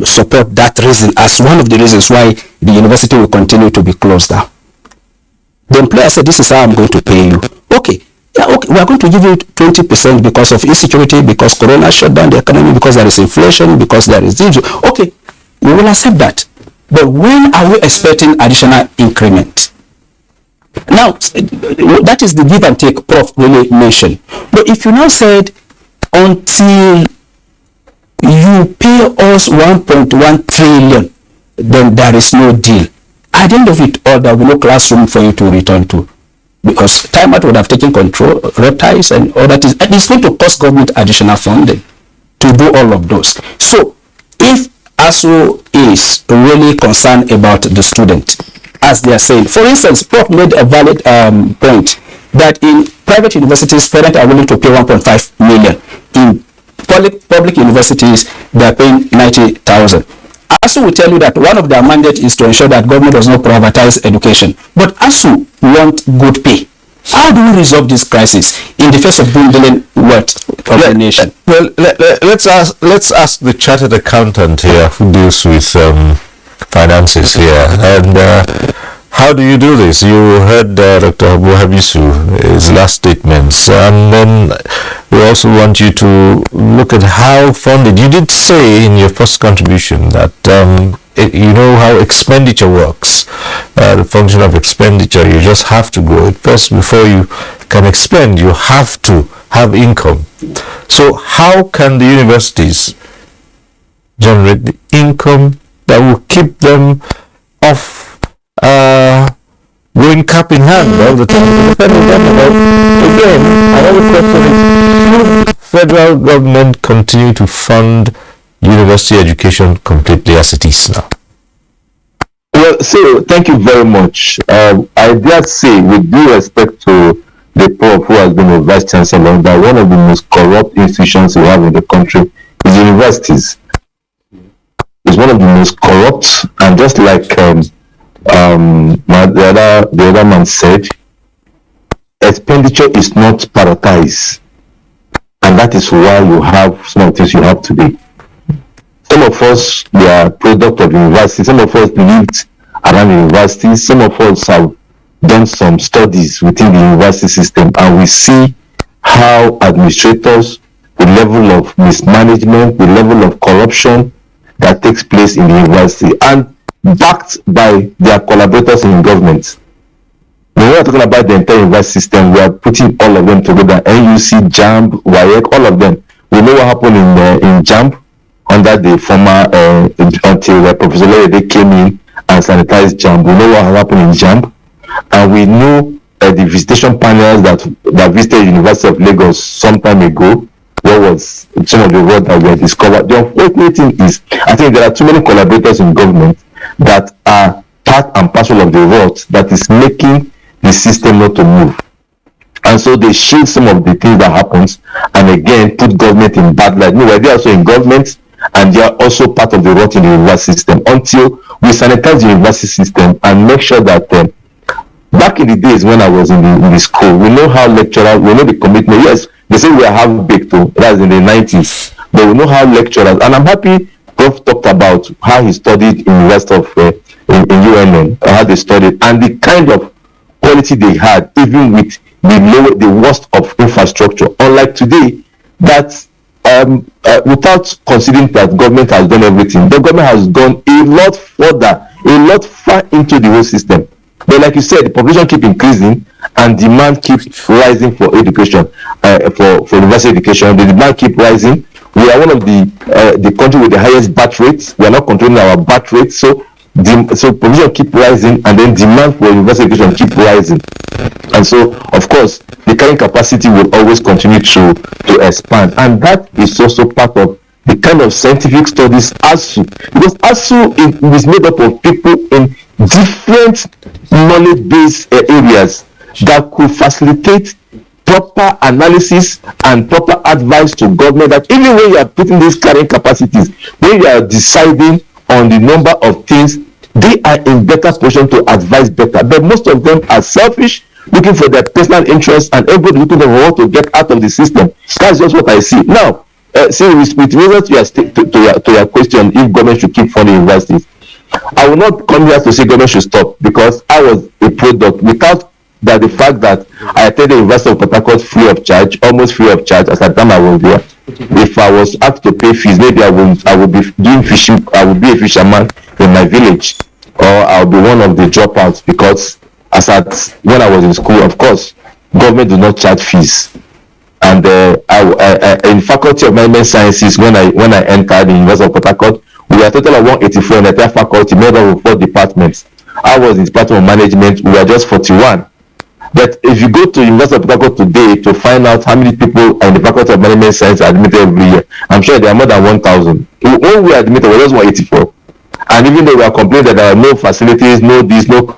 support that reason as one of the reasons why the university will continue to be closed down. The employer said, this is how I'm going to pay you. Okay, yeah, okay, we are going to give you 20% because of insecurity, because Corona shut down the economy, because there is inflation, because there is this. Okay, we will accept that. But when are we expecting additional increment? Now, that is the give and take Prof really mentioned. But if you now said, until you pay us 1.1 trillion, then there is no deal. At the end of it all, there will be no classroom for you to return to. Because time out would have taken control, reptiles and all that. And it's going to cost government additional funding to do all of those. So, if ASU is really concerned about the student, as they are saying, for instance, Prof made a valid point that in private universities, parents are willing to pay 1.5 million. In public universities, they are paying 90,000. ASU will tell you that one of their mandates is to ensure that government does not privatize education. But ASU want good pay. How do we resolve this crisis in the face of dwindling wealth of the nation? Well, let's ask the chartered accountant here who deals with finances here. And how do you do this? You heard Dr. Abu Habisu, his last statements, and then we also want you to look at how funded. You did say in your first contribution that you know how expenditure works, the function of expenditure. You just have to grow it first before you can expend. You have to have income. So how can the universities generate the income that will keep them off going cap in hand all the time? The federal government, again, another question is, should federal government continue to fund university education completely as it is now? Well, so thank you very much. I dare say, with due respect to the Prof who has been a vice chancellor, that one of the most corrupt institutions we have in the country is universities. It's one of the most corrupt, and just like the other man said, expenditure is not prioritized, and that is why you have some of the things you have today. Some of us, we are product of university. Some of us lived around universities. Some of us have done some studies within the university system, and we see how administrators, the level of mismanagement, the level of corruption that takes place in the university, and backed by their collaborators in government. When we are talking about the entire university system, we are putting all of them together. NUC, JAMB, WAEC, all of them. We know what happened in JAMB under the former, until Professor Lorede came in and sanitized JAMB. We know what happened in JAMB. And we know the visitation panels that visited the University of Lagos some time ago. What was some of the work that were discovered? The unfortunate thing is, I think there are too many collaborators in government that are part and parcel of the rot that is making the system not to move. And And so they shield some of the things that happens, and again put government in bad light. No, they're also in government, and they are also part of the rot in the university system. Until we sanitize the university system and make sure that back in the days when I was in the school, we know how lecturers, we know the commitment. Yes, they say we are half-baked, that's in the 90s. But we know how lecturers, and I'm happy Prof talked about how he studied in the rest of in UNN, how they studied, and the kind of quality they had, even with the worst of infrastructure. Unlike today, that without considering that government has done everything, the government has gone a lot further, a lot far into the whole system. But like you said, the population keep increasing and demand keeps rising for education, for university education. The demand keep rising. We are one of the country with the highest birth rates. We are not controlling our birth rates, so population keep rising, and then demand for university education keep rising. And so, of course, the carrying capacity will always continue to expand, and that is also part of the kind of scientific studies ASU, because ASU is made up of people in different knowledge-based areas that could facilitate proper analysis and proper advice to government, that even when you are putting these carrying capacities, when you are deciding on the number of things, they are in better position to advise better. But most of them are selfish, looking for their personal interests, and everybody looking for what to get out of the system. That's just what I see. Now, see, with regards to your question, if government should keep funding universities, I will not come here to say government should stop, because I was a product without that the fact that I attended the University of Port Harcourt free of charge, almost free of charge at the time I was there. If I was asked to pay fees, maybe I would be doing fishing. I would be a fisherman in my village, or I'll be one of the dropouts, because when I was in school, of course, government do not charge fees. And I in Faculty of Management Sciences, when I entered the University of Port Harcourt, we are a total of 184 in the entire faculty, made up of 4 departments. I was in Department of Management. We were just 41. But if you go to University of Port Harcourt today to find out how many people are in the Faculty of Management Science are admitted every year, I'm sure there are more than 1,000. When we admitted, we were just 184. And even though we are complaining that there are no facilities, no this, no.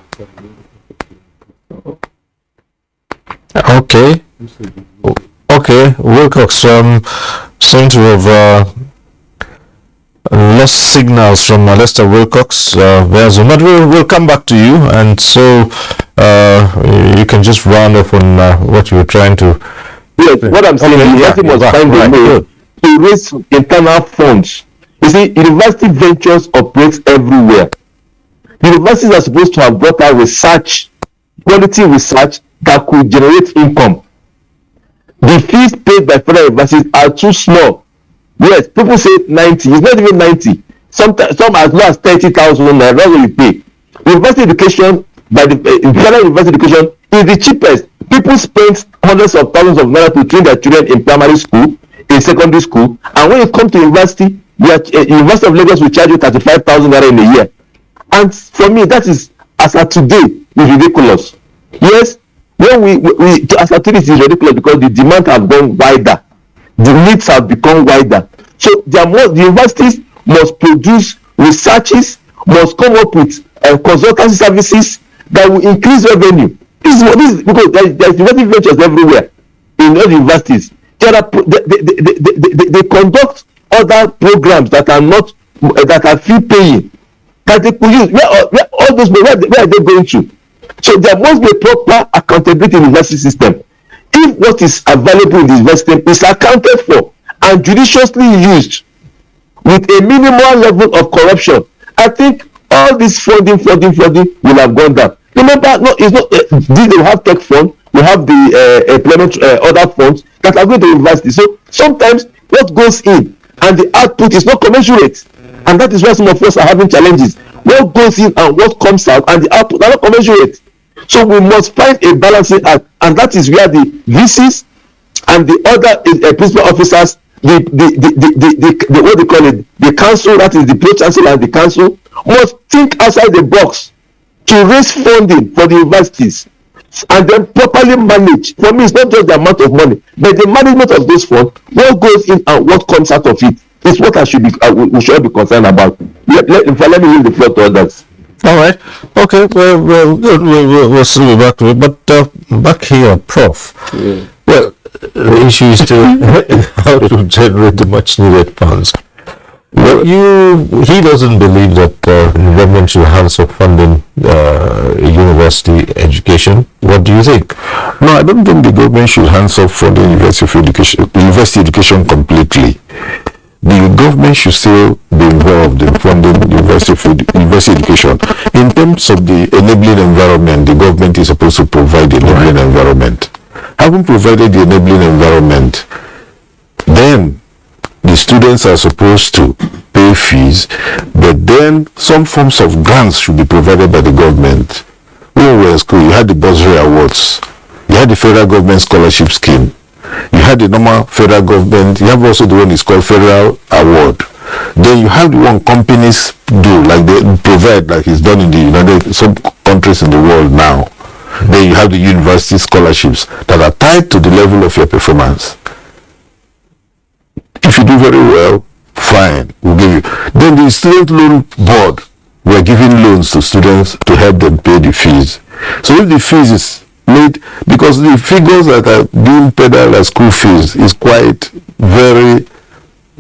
Okay, Wilcox seem to have lost signals from Lester Wilcox. But we'll come back to you, and so you can just round up on what you were trying to. Yes, what I'm saying is university must find a way to raise internal funds. You see, university ventures operates everywhere. Universities are supposed to have brought out research, quality research that could generate income. The fees paid by federal universities are too small. Yes, people say 90. It's not even 90. Some as low as 30,000 naira. That's what you pay. University education federal university education is the cheapest. People spend hundreds of thousands of naira to train their children in primary school, in secondary school, and when you come to university, University of Lagos will charge you 35,000 naira in a year. And for me, that is, as of today, is ridiculous. Yes, when we as of today, it is ridiculous because the demand has gone wider, the needs have become wider. So the universities must produce researches, must come up with consultancy services that will increase revenue. This is because there's university ventures everywhere in all the universities. They conduct other programs that are fee paying, that they could use. Where all those where are they going to? So there must be a proper accountability in the university system. If what is available in the university system is accounted for and judiciously used with a minimal level of corruption, I think all this funding will have gone down. Remember, it's not they have tech fund, we have the employment other funds that are going to university. So sometimes what goes in and the output is not commensurate, and that is why some of us are having challenges. What goes in and what comes out and the output are not commensurate. So we must find a balancing act, and that is where the VCs and the other principal officers, the what they call it, the council, that is the pro-chancellor and the council, must think outside the box to raise funding for the universities and then properly manage. For me, it's not just the amount of money, but the management of those funds, what goes in and what comes out of it, is what we should be concerned about. Let me leave the floor to others. All right. Okay. Well, good. We'll still be back to it. But back here, Prof. Yeah. Well, the issue is still how to generate the much needed funds. Well, he doesn't believe that the government should hands off funding university education. What do you think? No, I don't think the government should hands off funding university education completely. The government should still be involved in funding university education. In terms of the enabling environment, the government is supposed to provide the enabling environment. Having provided the enabling environment, then the students are supposed to pay fees, but then some forms of grants should be provided by the government. When we were in school, you had the bursary awards, you had the federal government scholarship scheme, you had the normal federal government, you have also the one is called federal award. Then you have the one companies do, like they provide, like it's done in the some countries in the world now. Then you have the university scholarships that are tied to the level of your performance. If you do very well, fine, we'll give you. Then the student loan board, we're giving loans to students to help them pay the fees. So if the fees is made, because the figures that are being paid out as school fees is quite very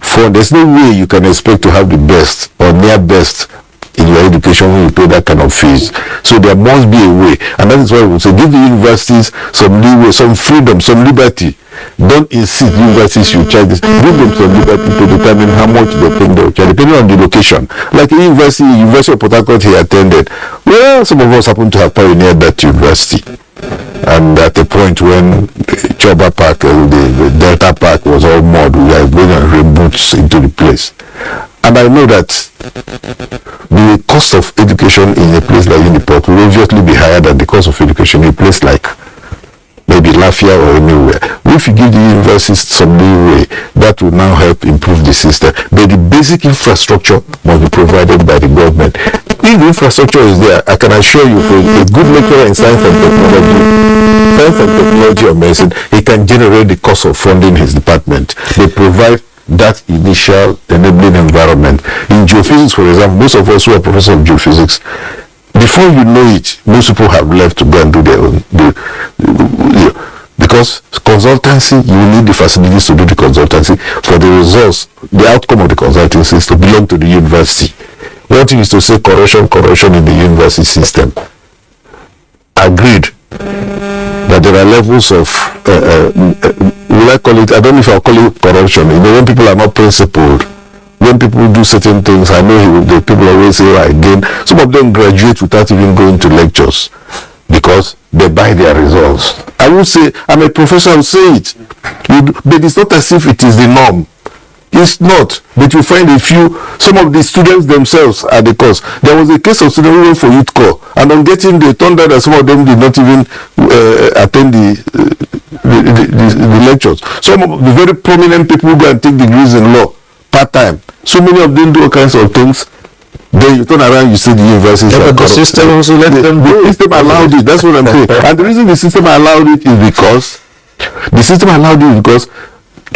fun. There's no way you can expect to have the best or near best in your education when you pay that kind of fees. So there must be a way, and that is why we say give the universities some leeway, some freedom, some liberty. Don't insist universities should charge this. Give them some liberty to determine how much they think they'll charge, depending on the location. Like University of Port Harcourt he attended, well, some of us happen to have pioneered that university. And at the point when Choba Park, the Delta Park was all mud, we are going to reboot into the place. And I know that the cost of education in a place like Uniport will obviously be higher than the cost of education in a place like maybe Lafia or anywhere. If you give the universities some leeway, that will now help improve the system. But the basic infrastructure must be provided by the government. If the infrastructure is there, I can assure you, for a good lecturer in science and technology or medicine, he can generate the cost of funding his department. They provide that initial enabling environment. In geophysics, for example, most of us who are professors of geophysics, before you know it, most people have left to go and do their own. Because consultancy, you need the facilities to do the consultancy. For the results, the outcome of the consultancy is to belong to the university. One thing is to say corruption in the university system. Agreed that there are levels of, will I call it, I don't know if I'll call it corruption. You know, when people are not principled, when people do certain things, I know the people always say, again, some of them graduate without even going to lectures because they buy their results. I would say, I'm a professor, I would say it. But it's not as if it is the norm. It's not. But you find some of the students themselves are the cause. There was a case of students who went for youth corps, and on getting the turned out that some of them did not even attend the lectures. Some of the very prominent people who go and take degrees in law part-time. So many of them do all kinds of things. Then you turn around, you see the universities. Yeah, but the system also let them do. The system allowed it. That's what I'm saying. And the reason the system allowed it is because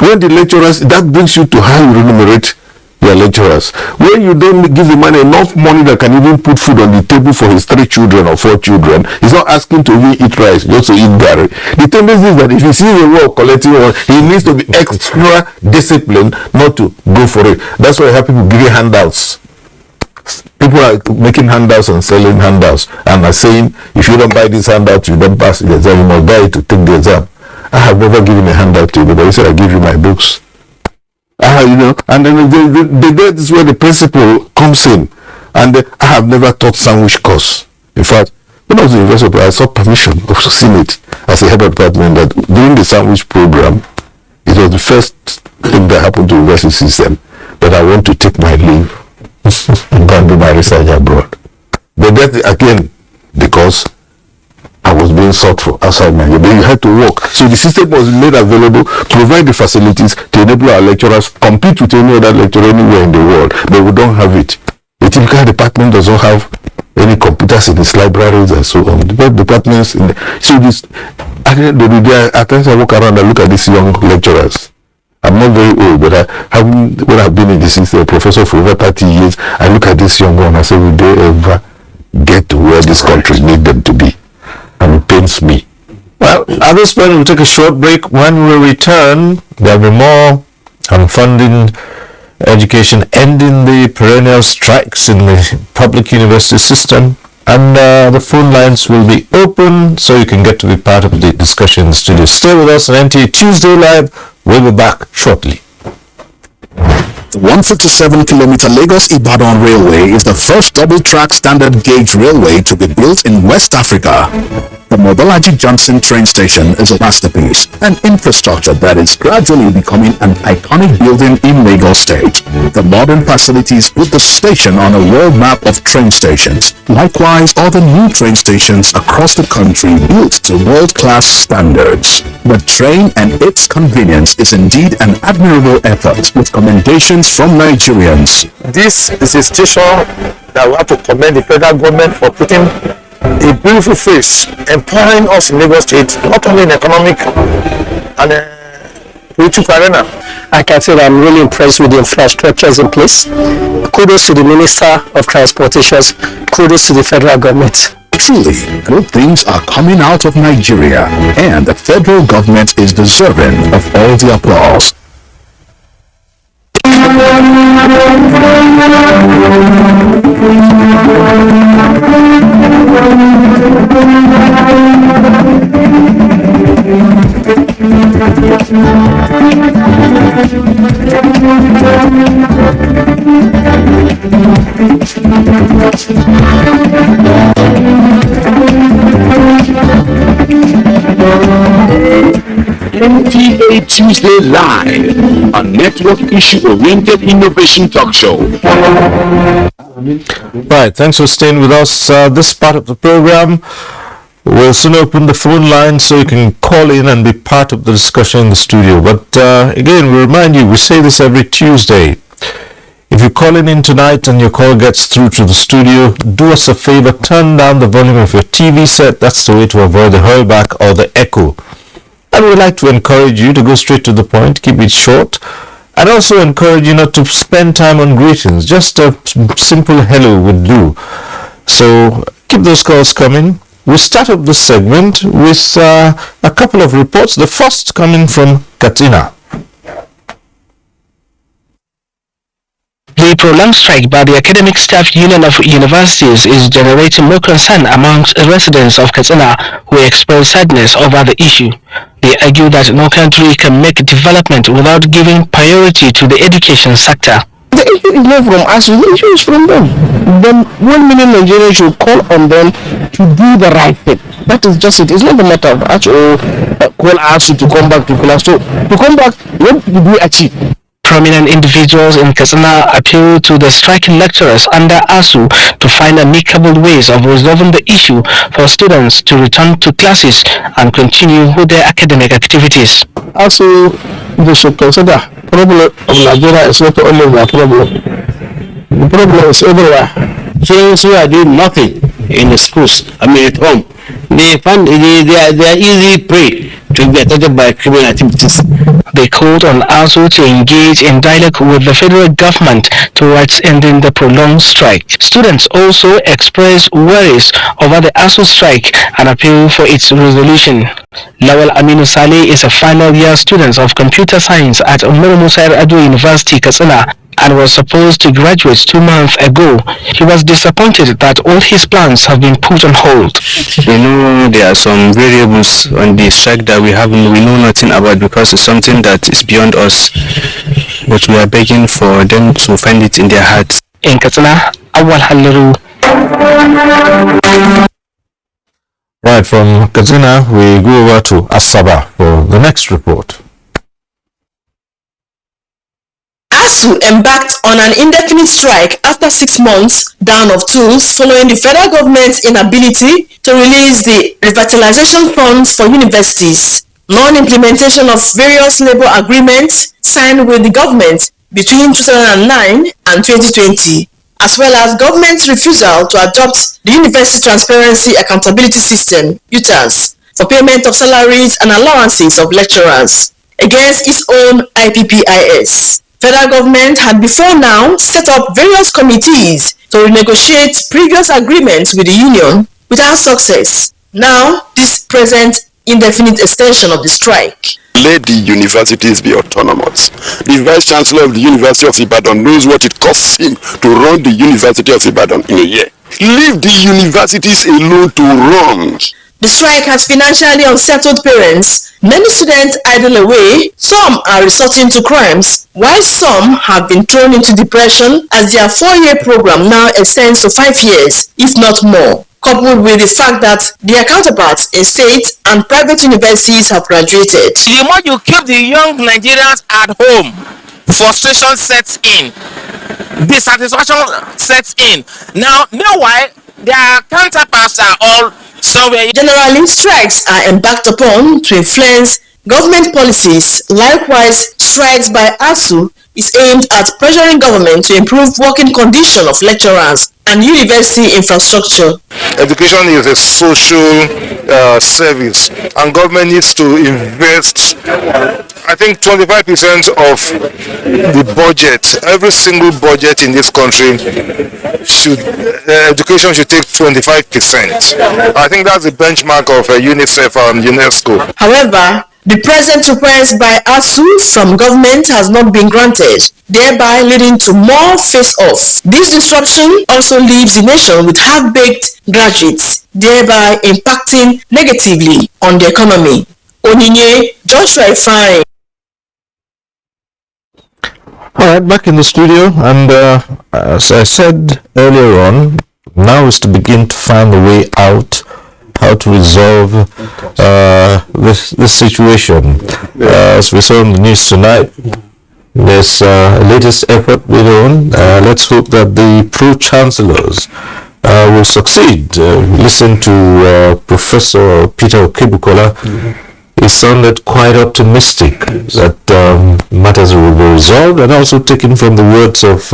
when the lecturers, that brings you to how you remunerate your lecturers. When you don't give the man enough money that can even put food on the table for his 3 children or 4 children, he's not asking to even eat rice, just to eat gari. The tendency is that if he sees a work collecting one, he needs to be extra disciplined not to go for it. That's why I have people giving handouts. People are making handouts and selling handouts and are saying, if you don't buy this handout, you don't pass the exam, you must buy it to take the exam. I have never given a handout to you, but I said I give you my books. And then this is where the principle comes in. And I have never taught sandwich course. In fact, when I was in university, I sought permission of Senate as a head of department that during the sandwich program, it was the first thing that happened to the university system that I want to take my leave and go and do my research abroad. But that again, because I was being sought for outside Nigeria, but you had to work. So the system was made available, provide the facilities to enable our lecturers compete with any other lecturer anywhere in the world, but we don't have it. The typical department doesn't have any computers in its libraries and so on. The departments so this at times I walk around and look at these young lecturers. I'm not very old, but when I've been in the system, a professor for over 30 years, I look at this young one and say, will they ever get to where this country needs them to be. And it pains me. Well, at this point, we'll take a short break. When we return, there'll be more on funding education, ending the perennial strikes in the public university system, and the phone lines will be open so you can get to be part of the discussion in the studio. Stay with us on NTA Tuesday Live. We'll be back shortly. The 157-kilometer Lagos-Ibadan Railway is the first double-track standard gauge railway to be built in West Africa. The Mobolaji Johnson train station is a masterpiece, an infrastructure that is gradually becoming an iconic building in Lagos State. The modern facilities put the station on a world map of train stations. Likewise, other new train stations across the country built to world-class standards. The train and its convenience is indeed an admirable effort, with commendations from Nigerians. This is a station that we have to commend the federal government for putting a beautiful face, empowering us in Lagos State, not only in economic and political arena. I can say that I'm really impressed with the infrastructures in place. Kudos to the Minister of Transportation. Kudos to the federal government. Truly, good things are coming out of Nigeria, and the federal government is deserving of all the applause. NTA Tuesday Live, a network issue-oriented innovation talk show. Right, thanks for staying with us. This part of the program will soon open the phone line so you can call in and be part of the discussion in the studio. But again, we remind you, we say this every Tuesday. If you're calling in tonight and your call gets through to the studio, do us a favor, turn down the volume of your TV set. That's the way to avoid the hurryback or the echo. And we'd like to encourage you to go straight to the point, keep it short, and also encourage you not to spend time on greetings. Just a simple hello would do. So keep those calls coming. We'll start up this segment with a couple of reports. The first coming from Katina. The prolonged strike by the Academic Staff Union of Universities is generating more concern amongst residents of Katsina who express sadness over the issue. They argue that no country can make development without giving priority to the education sector. The issue is not from us, the issue is from them. Then 1 million Nigerians should call on them to do the right thing. That is just it. It's not the matter of us or call us to come back to class. So to come back, what did we achieve? Prominent individuals in Katsina appeal to the striking lecturers under ASU to find amicable ways of resolving the issue for students to return to classes and continue with their academic activities. ASU, they should consider the problem of Nigeria is not only their problem. The problem is everywhere. Children who are doing nothing in the schools, at home, they are easily prey to be attacked by criminal activities. They called on ASU to engage in dialogue with the federal government towards ending the prolonged strike. Students also expressed worries over the ASU strike and appeal for its resolution. Lawal Aminu Saleh is a final year student of computer science at Umaru Musa Yar'Adua University, Katsina, and was supposed to graduate 2 months ago. He was disappointed that all his plans have been put on hold. There are some variables on the strike that we know nothing about because it's something that is beyond us. But we are begging for them to find it in their hearts. In Katsina, Awal Haliru. Right, from Katsina, we go over to Asaba for the next report. ASU embarked on an indefinite strike after 6 months down of tools following the federal government's inability to release the revitalization funds for universities, non-implementation of various labor agreements signed with the government between 2009 and 2020, as well as government's refusal to adopt the University Transparency Accountability System, UTAS, for payment of salaries and allowances of lecturers against its own IPPIS. Federal government had before now set up various committees to renegotiate previous agreements with the union without success. Now, this presents indefinite extension of the strike. Let the universities be autonomous. The Vice Chancellor of the University of Ibadan knows what it costs him to run the University of Ibadan in a year. Leave the universities alone to run. The strike has financially unsettled parents. Many students idle away. Some are resorting to crimes, while some have been thrown into depression as their 4-year program now extends to 5 years, if not more, coupled with the fact that their counterparts in state and private universities have graduated. The more you keep the young Nigerians at home, frustration sets in, dissatisfaction sets in. Now, meanwhile, their counterparts are all somewhere. Generally, strikes are embarked upon to influence government policies. Likewise, strikes by ASU is aimed at pressuring government to improve working conditions of lecturers and university infrastructure. Education is a social service, and government needs to invest, I think, 25% of the budget. Every single budget in this country should education should take 25%. I think that's the benchmark of UNICEF and UNESCO. However, the present request by ASU from government has not been granted, thereby leading to more face-off. This disruption also leaves the nation with half-baked graduates, thereby impacting negatively on the economy. Onyinye Joshua Ifeanyi. All right, back in the studio, and as I said earlier on, now is to begin to find a way out, how to resolve this situation. As we saw in the news tonight, there's a latest effort with on. Let's hope that the pro-chancellors will succeed. Listen to Professor Peter Okebukola. He sounded quite optimistic that matters will be resolved, and also taken from the words of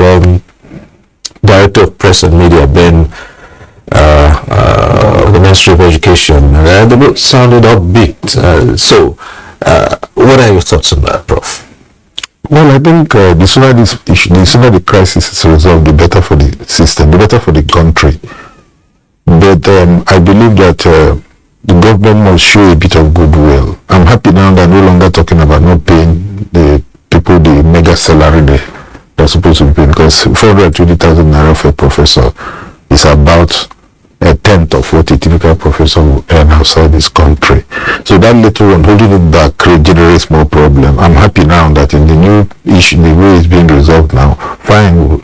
Director of Press and Media, Ben, the Ministry of Education. They both sounded upbeat. So, what are your thoughts on that, Prof? Well, I think the sooner the crisis is resolved, the better for the system, the better for the country. But I believe that the government must show a bit of goodwill. I'm happy now that no longer talking about not paying the people the mega salary they're supposed to be paying, because 420,000 naira for a professor is about a tenth of what a typical professor will earn outside this country. So that little one holding it back generates more problem. I'm happy now that in the new issue, the way it's being resolved now, fine,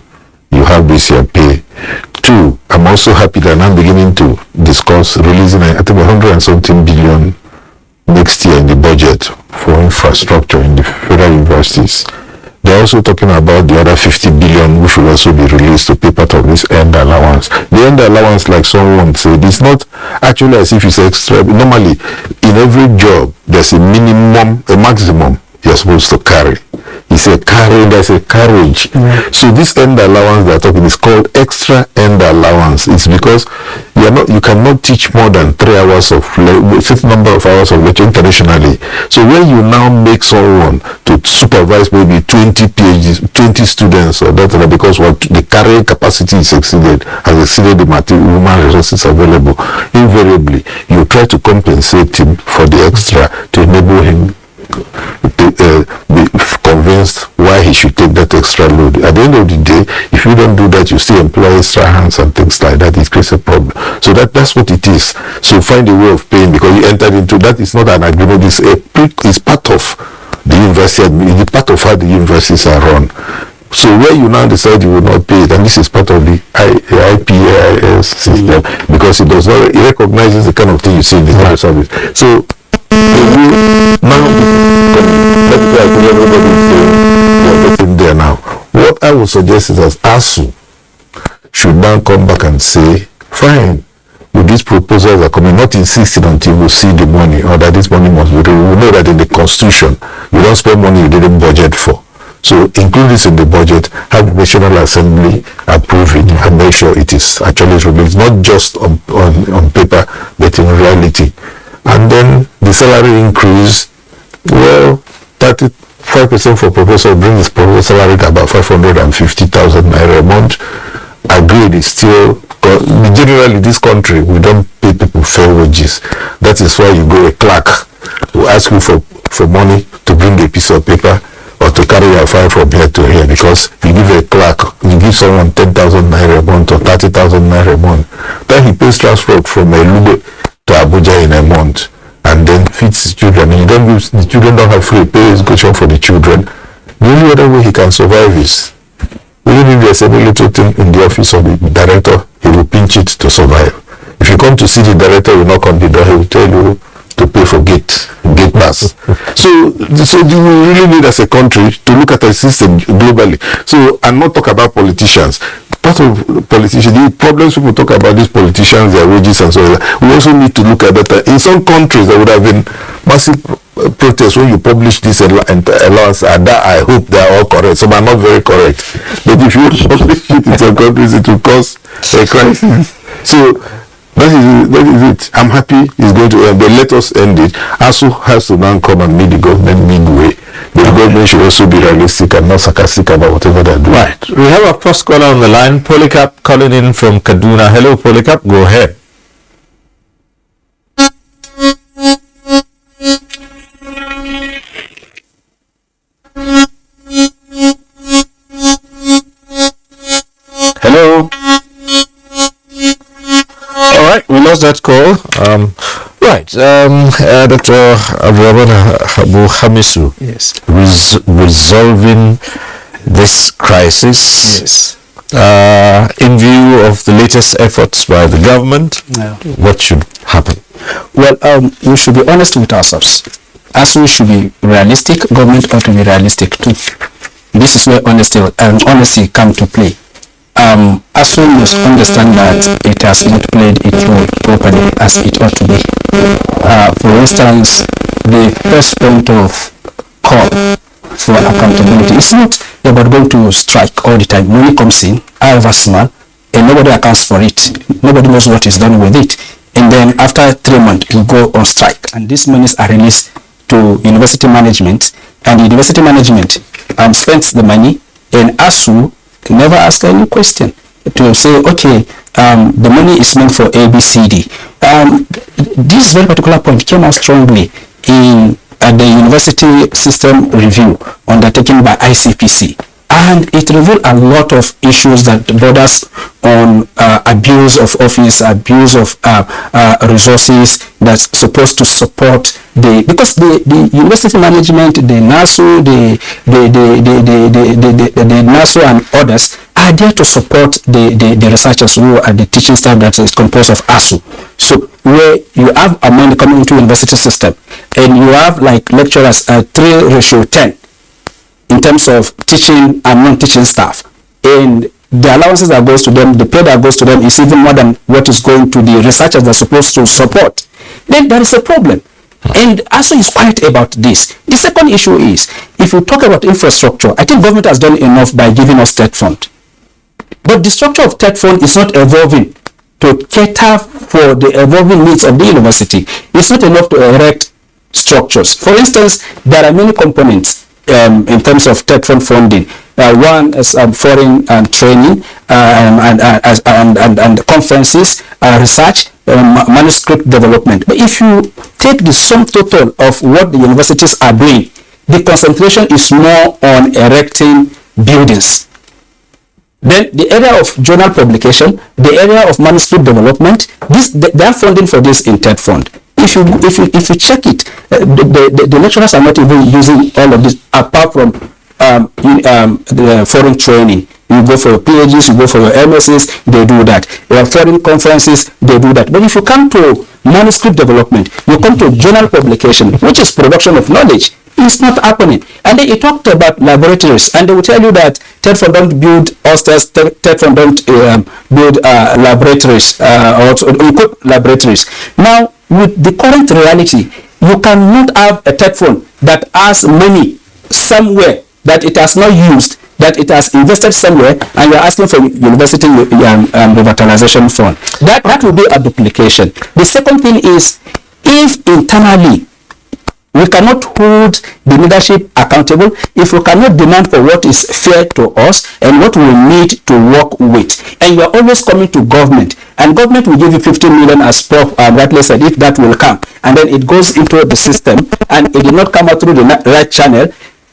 you have this year pay. 2, I'm also happy that I'm beginning to discuss releasing, I think, 100 and something billion next year in the budget for infrastructure in the federal universities. They're also talking about the other 50 billion which will also be released to pay part of this end allowance. The end allowance, like someone said, it's not actually as if it's extra. Normally, in every job, there's a minimum, a maximum you're supposed to carry. It's a carry, there's a carriage. So this end allowance they're talking is called extra end allowance. It's because you cannot teach more than 3 hours of certain number of hours of lecture internationally. So when you now make someone to supervise maybe 20 PhDs, 20 students or that, because what the carrying capacity is has exceeded the human resources available, invariably you try to compensate him for the extra to enable him to be convinced why he should take that extra load. At the end of the day, if you don't do that, you still employ extra hands and things like that. It creates a problem. So that's what it is. So find a way of paying, because you entered into that. It's not an agreement. It's part of the university. It's part of how the universities are run. So where you now decide you will not pay it, and this is part of the IPAIS system, because it does not, it recognizes the kind of thing you see in the public service. So there now. What I would suggest is that ASU should now come back and say, fine, with these proposals are coming, not insisting until we see the money, or that this money must be real. We know that in the constitution, you don't spend money you didn't budget for. So include this in the budget, have the National Assembly approve it, and make sure it is actually released, not just on paper, but in reality. And then the salary increase, well, 30, 5% for professor brings his professor salary to about 550,000 naira a month. Agreed, is still, generally this country, we don't pay people fair wages. That is why you go a clerk who ask you for money to bring a piece of paper or to carry your file from here to here, because you give a clerk, you give someone 10,000 naira a month or 30,000 naira a month, then he pays transport from Elube to Abuja in a month, and then feeds his children. And the children don't have free pay education for the children. The only other way he can survive is, even if there's any little thing in the office of the director, he will pinch it to survive. If you come to see the director, he will knock on the door, he will tell you to pay for gate pass. So you really need, as a country, to look at the system globally. So, and not talk about politicians. Part of politicians, the problems people talk about these politicians, their wages and so on, we also need to look at that. In some countries, there would have been massive protests when you publish this allowance, and that I hope they are all correct. Some are not very correct. But if you publish it in some countries, it will cause a crisis. So, that is it. I'm happy it's going to end, but let us end it. ASU has to now come and meet the government midway. The government should also be realistic and not sarcastic about whatever they're doing. Right. We have a first caller on the line, Polycarp, calling in from Kaduna. Hello, Polycarp. Go ahead. Hello. All right, we lost that call. Dr. Abdurrahman Abu Hamisu. Yes. Resolving this crisis. Yes. In view of the latest efforts by the government, what should happen? Well, we should be honest with ourselves. As we should be realistic, government ought to be realistic too. This is where honesty come to play. ASU must understand that it has not played its role properly as it ought to be. For instance, the first point of call for accountability is not about going to strike all the time. Money comes in, however small, and nobody accounts for it. Nobody knows what is done with it. And then after 3 months, we go on strike, and these monies are released to university management, and the university management spends the money, and ASU never ask any question to say, okay, the money is meant for ABCD. This very particular point came out strongly in the university system review undertaken by ICPC, and it revealed a lot of issues that borders on abuse of office, abuse of resources that's supposed to support because the university management, the NASU, the NASU and others are there to support the researchers who are the teaching staff that is composed of ASU. So where you have a money coming into university system, and you have like lecturers 3:10 in terms of teaching and non-teaching staff, and the allowances that goes to them, the pay that goes to them is even more than what is going to the researchers that are supposed to support, then there is a problem. And ASU is quiet about this. The second issue is, if you talk about infrastructure, I think government has done enough by giving us TED fund. But the structure of TED fund is not evolving to cater for the evolving needs of the university. It's not enough to erect structures. For instance, there are many components in terms of TED fund funding. One is foreign training and conferences, research, manuscript development. But if you take the sum total of what the universities are doing, the concentration is more on erecting buildings. Then the area of journal publication, the area of manuscript development, they are funding for this in TED fund. If you check it, the lecturers are not even using all of this apart from the foreign training. You go for your PhDs, you go for your MScs, they do that. Your foreign conferences, they do that. But if you come to manuscript development, you come to journal publication, which is production of knowledge, it's not happening. And then you talked about laboratories, and they will tell you that TED fund don't build hostels, TED fund don't build laboratories or equip laboratories. Now, with the current reality, you cannot have a TED fund that has money somewhere that it has not used, that it has invested somewhere, and you're asking for university revitalization fund. That will be a duplication. The second thing is, if internally We cannot hold the leadership accountable if we cannot demand for what is fair to us and what we need to work with. And you are always coming to government, and government will give you 50 million, as Prof. rightly said, if that will come, and then it goes into the system and it did not come out through the right channel.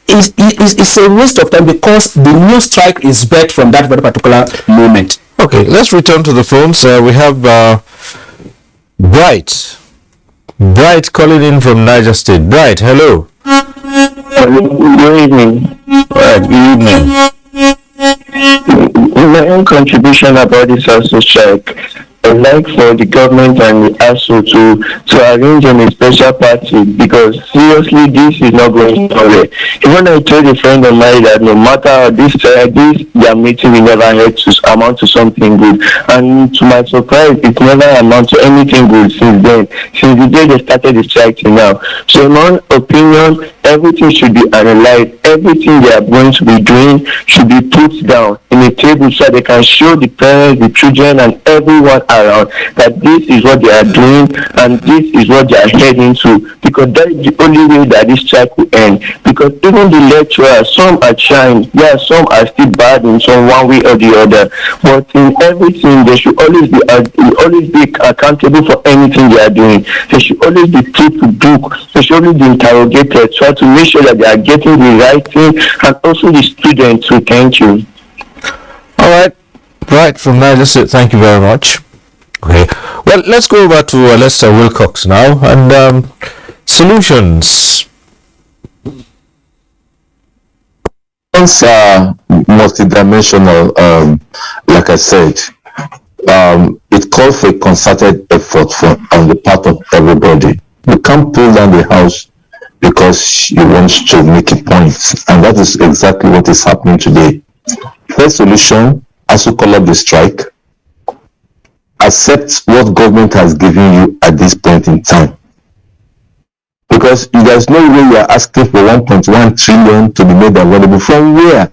It's a waste of time, because the new strike is bred from that very particular moment. Okay, let's return to the phones. We have Bright calling in from Niger State. Bright, hello. Good evening. Good evening. My own contribution about this ASU strike, I'd like for the government and the ASU to arrange a special party, because seriously this is not going nowhere. Even I told a friend of mine that no matter this their meeting will never had to amount to something good, and to my surprise it never amount to anything good since then, since the day they started the strike till now. So in my opinion, everything should be analyzed. Everything they are going to be doing should be put down in a table so they can show the parents, the children, and everyone around that this is what they are doing and this is what they are heading to, because that is the only way that this strike will end. Because even the lecturers, some are trying, yeah, some are still bad in some one way or the other, but in everything they should always be accountable for anything they are doing. They should always be put to book. They should always be interrogated, try to make sure that they are getting the right thing, and also the students too. Thank you. All right, Bright from Niger State, thank you very much. Okay, well, let's go over to Lester Wilcox now, and solutions. Solutions are multidimensional. Like I said, it calls for a concerted effort on the part of everybody. You can't pull down the house because you want to make a point, and that is exactly what is happening today. First solution, as you call up the strike, accept what government has given you at this point in time, because there's no way you are asking for 1.1 trillion to be made available. From where?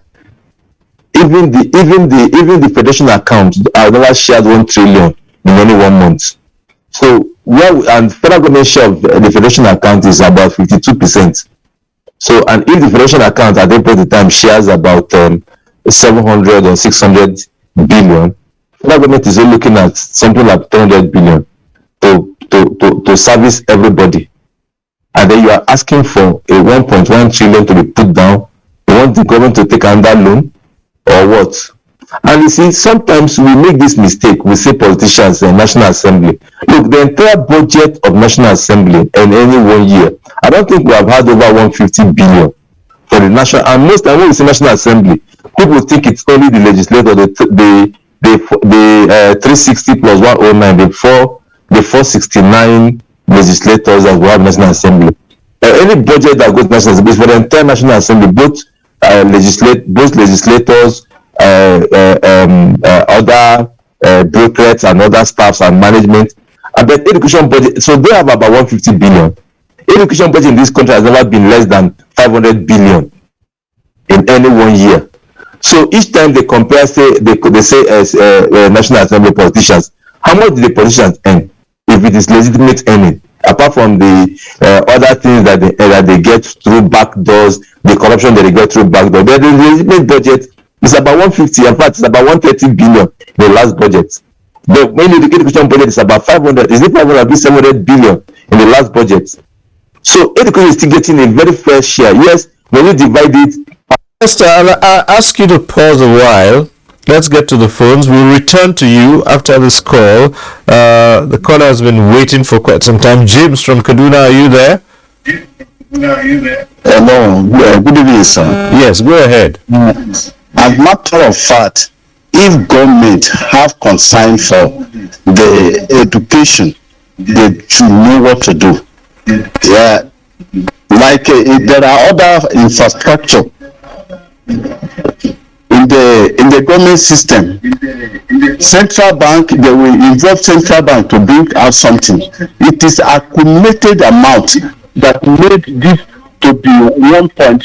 Even the federation account have never shared 1 trillion in only 1 month. So and federal government share of the federation account is about 52%. So, and if the federation account at that point in time shares about 700 or 600 billion, federal government is only looking at something like 300 billion to service everybody. And then you are asking for a 1.1 trillion to be put down. You want the government to take another loan or what? And you see, sometimes we make this mistake. We say politicians and National Assembly. Look, the entire budget of National Assembly in any 1 year, I don't think we have had over 150 billion for the national. And most time when we say National Assembly, people think it's only the legislator, the 360 plus 109, the 469 legislators that we have National Assembly. Any budget that goes to National Assembly is for the entire National Assembly, both legislators, other bureaucrats and other staffs and management. But education budget, so they have about 150 billion. Education budget in this country has never been less than 500 billion in any 1 year. So each time they compare, say they say as National Assembly politicians, how much do the politicians earn if it is legitimate earning, apart from the other things that they get through back doors, the corruption that they get through back doors. But the legitimate budget is about 150. In fact, it's about 130 billion in the last budget. But when the education budget is about 500, is it 500 or 700 billion in the last budget? So education is still getting a very fair share. Yes, when you divide it. Esther, I'll ask you to pause a while. Let's get to the phones. We'll return to you after this call. The caller has been waiting for quite some time. James from Kaduna, are you there? Hello. Good evening, sir. Yes, go ahead. As a matter of fact, if government have concern for the education, they should know what to do. Yeah, like there are other infrastructure in the government system. Central bank, they will involve central bank to bring out something. It is accumulated amount that made this to be 1 point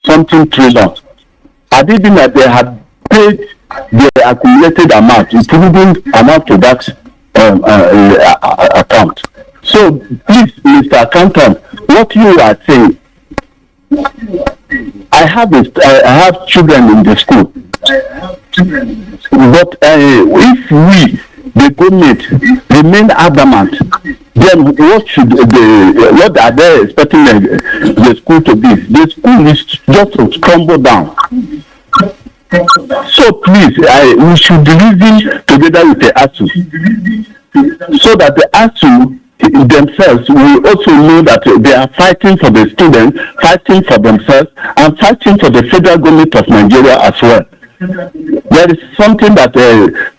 something trillion. Had it been that they had paid the accumulated amount, including amount to that account. So please, Mr. Accountant, what you are saying, I have children in the school, but if we, the government, remain adamant, then what are they expecting the school to be? The school is just to crumble down. So please, we should reason together with the ASU, so that the ASU themselves will also know that they are fighting for the students, fighting for themselves, and fighting for the federal government of Nigeria as well. There is something that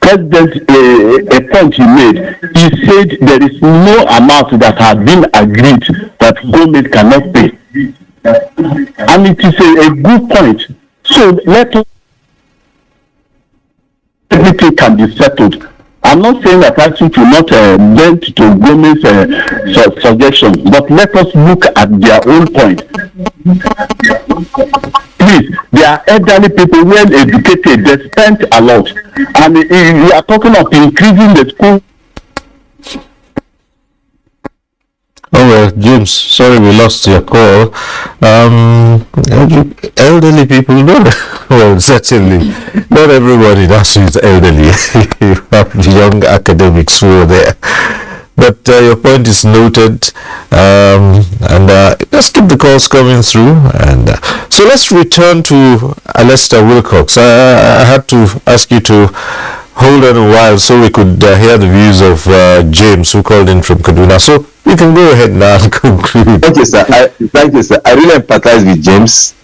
President, a point he made. He said there is no amount that has been agreed that government cannot pay, and it is a good point. So let us, everything can be settled. I'm not saying that I should not bend to government's suggestion, but let us look at their own point. Please, they are elderly people, well educated, they spent a lot, and we are talking of increasing the school. Oh well, James, sorry we lost your call. Elderly people, no, well, certainly not everybody is elderly. You have young academics who are there. But your point is noted, and let's keep the calls coming through. And so let's return to Alester Wilcox. I had to ask you to hold on a while so we could hear the views of James, who called in from Kaduna. So you can go ahead now and conclude. Thank you, sir. Thank you, sir. I really empathize with James,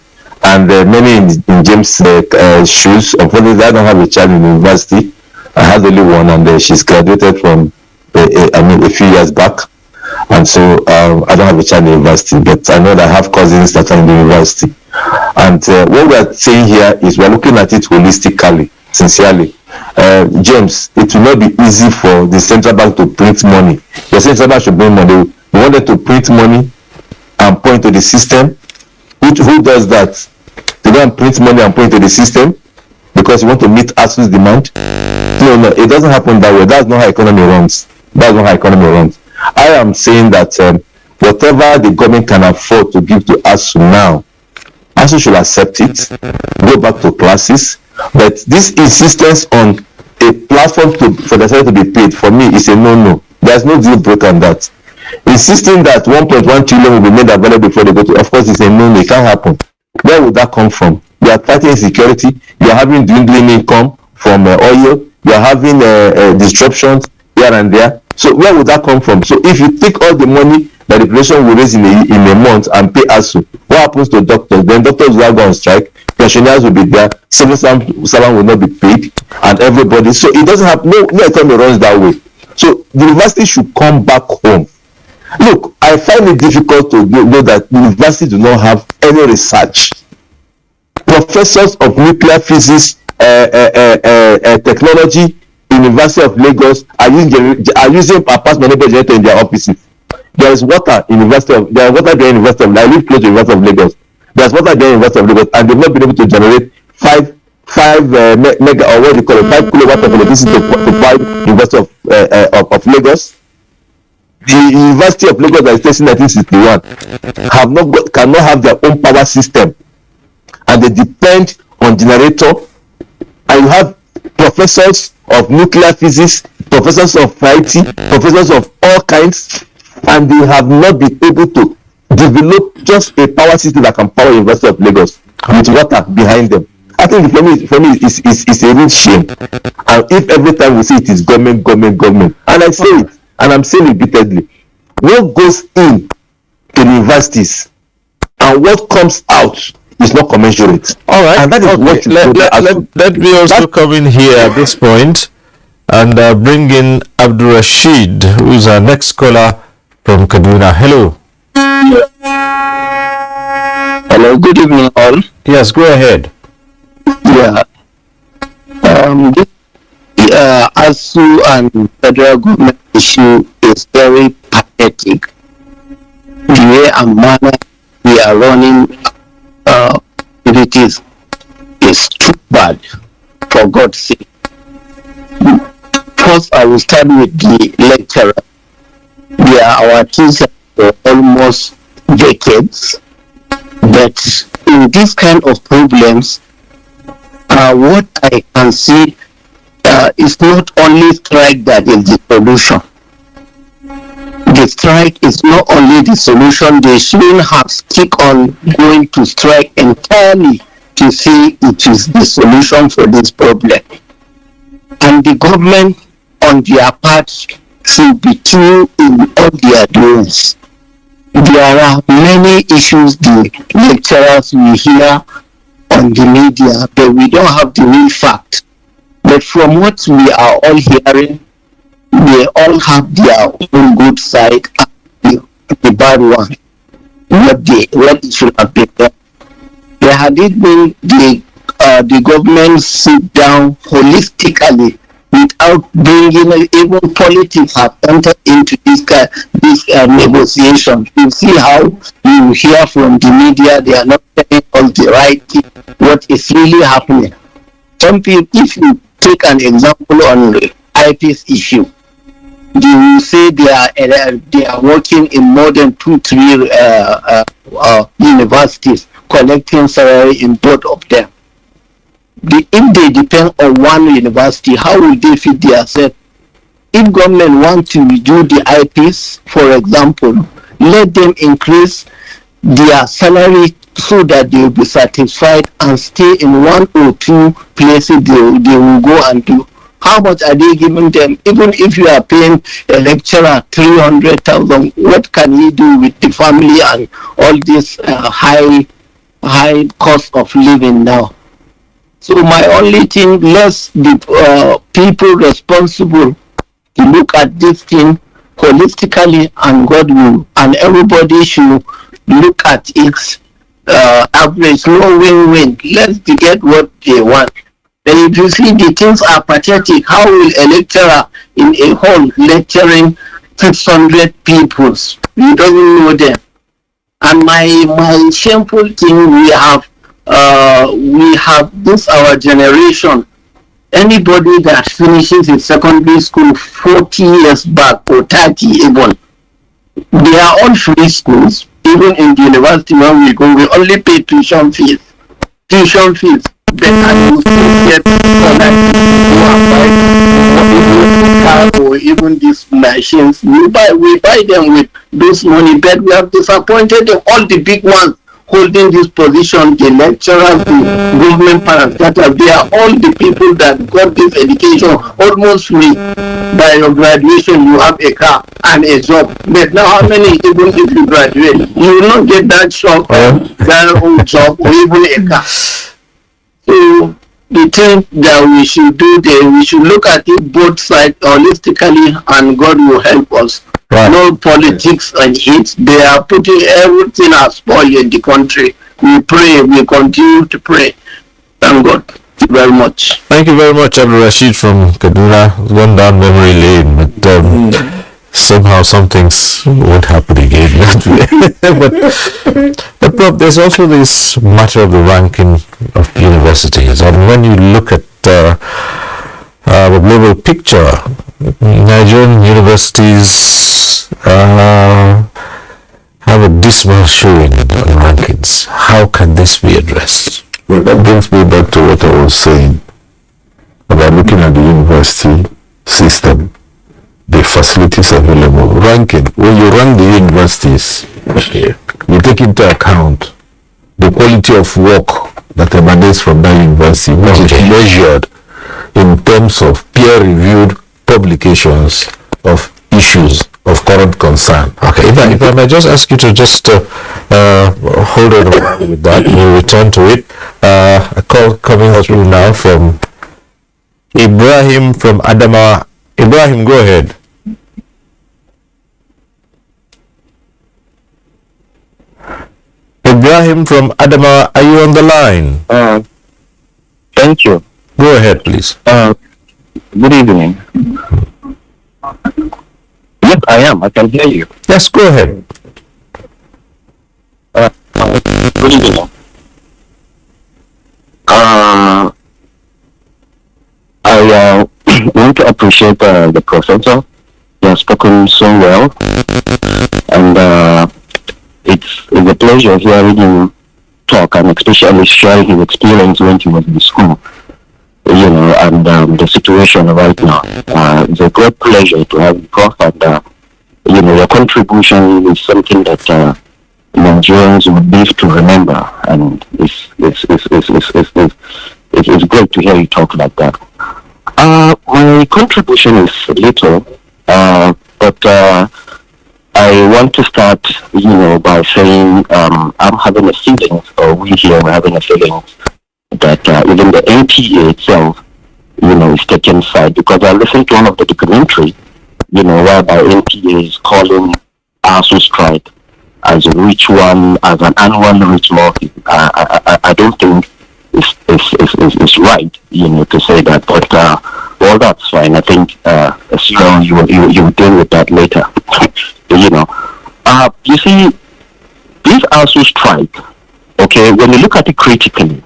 and many in James' shoes. Unfortunately, I don't have a child in university. I have only one, and she's graduated from a few years back, and so I don't have a child in university, but I know that I have cousins that are in the university. And what we are saying here is we're looking at it holistically, sincerely. James, it will not be easy for the central bank to print money. The central bank should bring money. We want them to print money and point to the system. Who does that? They go and print money and point to the system because you want to meet ASU's demand. No, it doesn't happen that way. That's not how economy runs. That's not how economy runs. I am saying that whatever the government can afford to give to ASU now, ASU should accept it, go back to classes. But this insistence on a platform for the salary to be paid, for me, is a no-no. There's no deal breaker on that. Insisting that 1.1 trillion will be made available before they go to, of course, it's a no-no. It can't happen. Where would that come from? You are fighting insecurity. You are having dwindling income from oil. You are having disruptions here and there. So where would that come from? So if you take all the money that the population will raise in a month and pay ASU, what happens to doctors? Then doctors will go on strike. Pensioners will be there, civil servant will not be paid, and everybody. So it doesn't have no economy runs that way. So the university should come back home. Look, I find it difficult to know that the university do not have any research. Professors of nuclear physics, technology, University of Lagos are using a past management generator in their offices. There is water in University of I live close to University of Lagos. There's water there in University of Lagos, and they've not been able to generate 5 mega, or what do you call it, 5 kilowatt of electricity to power University of Lagos. The University of Lagos that is facing 1961 cannot have their own power system, and they depend on generator. And you have professors of nuclear physics, professors of IT, professors of all kinds, and they have not been able to develop just a power system that can power University of Lagos with water behind them. I think for me it's a real shame. And if every time we say it is government, and I say it, and I'm saying it repeatedly, what goes in to the universities and what comes out is not commensurate. All right, and that is what let me also come in here at this point and bring in Abdul Rashid, who is our next scholar from Kaduna. Hello. Hello, good evening all. Yes, go ahead. Yeah. ASU and federal government issue is very pathetic. The way and manner we are running activities is too bad, for God's sake. First, I will start with the lecturer. They are our teachers for almost decades. But in this kind of problems, what I can see is not only strike that is the solution. The strike is not only the solution. They shouldn't have stick on going to strike entirely to say it is the solution for this problem. And the government on their part should be true in all their doings. There are many issues the lecturers we hear on the media, but we don't have the real fact. But from what we are all hearing, they all have their own good side and the bad one. What should have been done. There had it been the government sit down holistically without bringing even politics have entered into this negotiation. You see how you hear from the media, they are not telling all the right thing, what is really happening. Some people, if you take an example on the IP's issue, they will say they are working in more than 2-3 universities, collecting salary in both of them. If they depend on one university, how will they feed themselves? If government want to reduce the IPs, for example, let them increase their salary so that they will be satisfied and stay in 1 or 2 places they will go and do. How much are they giving them? Even if you are paying a lecturer 300,000, what can he do with the family and all this high cost of living now? So my only thing, let's the people responsible to look at this thing holistically, and God will, and everybody should look at its average, no win-win. Let's get what they want. Then if you see the things are pathetic, how will a lecturer in a hall lecturing 600 people? We don't know them. And my shameful thing, we have this our generation. Anybody that finishes in secondary school 40 years back or 30 even, they are all free schools. Even in the university when we go, we only pay tuition fees. But I will still get or even these machines. We buy them with this money, but we have disappointed all the big ones holding this position, the lecturers, the government parastatals. They are all the people that got this education almost free. By your graduation, you have a car and a job. But now, how many, even if you graduate, you will not get that job, that own job, or even a car. So the thing that we should do, we should look at it both sides holistically, and God will help us. Right. No politics and it. They are putting everything as spoil in the country. We pray, we continue to pray. Thank God. Thank you very much. Thank you very much, Abdul Rashid from Kaduna. Gone down memory lane, but somehow some things won't happen again. but Prof, there's also this matter of the ranking of universities. And when you look at the global picture, Nigerian universities have a dismal showing on rankings. How can this be addressed? Well, that brings me back to what I was saying about looking at the university system, the facilities available, ranking. When you rank the universities, you take into account the quality of work that emanates from that university, which is measured in terms of peer-reviewed publications of issues of current concern. Okay, if I may just ask you to just hold on with that, we'll return to it. A call coming through now from Ibrahim from Adama. Ibrahim, go ahead. Ibrahim from Adama, are you on the line? Thank you. Go ahead, please. Good evening. Yes, I am. I can hear you. Yes, go ahead. Good evening. I want to appreciate the professor. He has spoken so well, and it's pleasure hearing him talk, and especially sharing his experience when he was in school. And the situation right now. It's a great pleasure to have you, Prof. And your contribution is something that Nigerians would live to remember, and it's great to hear you talk like that. My contribution is little, but I want to start, by saying I'm having a feeling, or we here are having a feeling that even the NTA itself, is taking side, because I listened to one of the documentary, whereby NTA is calling ASU strike as a ritual, as an annual ritual. I don't think it's right, to say that, but well, that's fine. I think you will deal with that later. You see, this ASU strike, okay, when you look at it critically,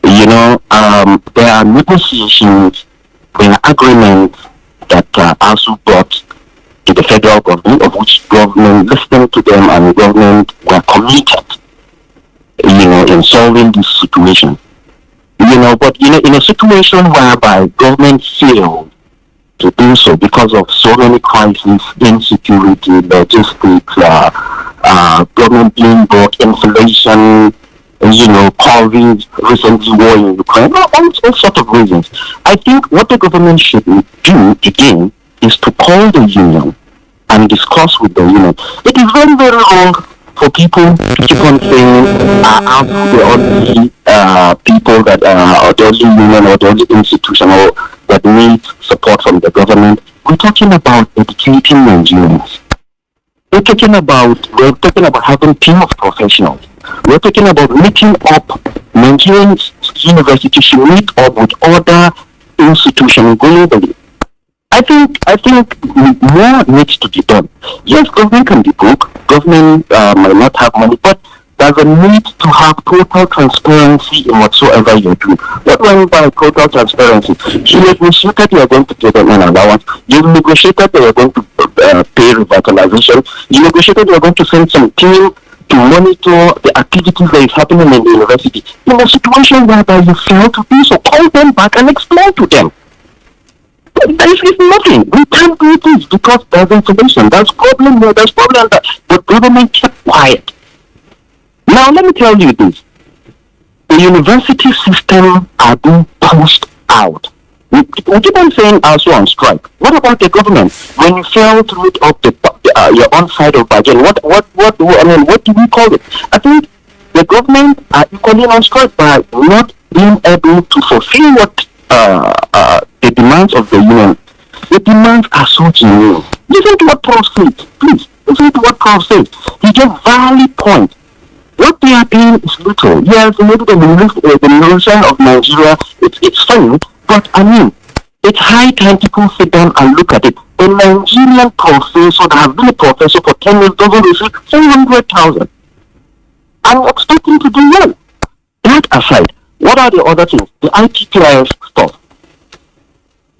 there are negotiations, there are agreements that ASU brought to the federal government, of which government listened to them and government were committed, in solving this situation. But in a situation whereby government failed to do so because of so many crises, insecurity, logistics, government being broke, inflation, COVID, recently war in Ukraine, all sorts of reasons. I think what the government should do again is to call the union and discuss with the union. It is very, very wrong for people to keep on saying, the only people that or the only union or the only institution that needs support from the government. We're talking about educating Nigerians. We're talking about having team of professionals. We're talking about meeting up. Nigerian universities should meet up with other institutions globally. I think more needs to be done. Yes, government can be broke. Government might not have money, but there's a need to have total transparency in whatsoever you do. What do I mean by total transparency? You negotiated you are going to give them an allowance. You negotiated that you are going to pay revitalization. You negotiated you are going to send some team to monitor the activities that is happening in the university. In a situation whereby you fail to do so, call them back and explain to them. There is nothing. We can't do this because there's information. There's problem here, there's problem there. But government kept quiet. Now let me tell you this. The university system are being pushed out. We keep on saying ASU on strike. What about the government? When you fail to meet up your own side of bargain, what do we call it? I think the government are equally on strike by not being able to fulfill what the demands of the union. The demands are so genuine. Listen to what Prof said, please. Listen to what Prof said. He gave valid point. What they are doing is little. Yes, maybe the nation of Nigeria, it's fine, but I mean, it's high time people sit down and look at it. A Nigerian professor that has been a professor for 10 years doesn't receive 400,000. I'm expecting to do well. That aside, what are the other things? The IPPS stuff.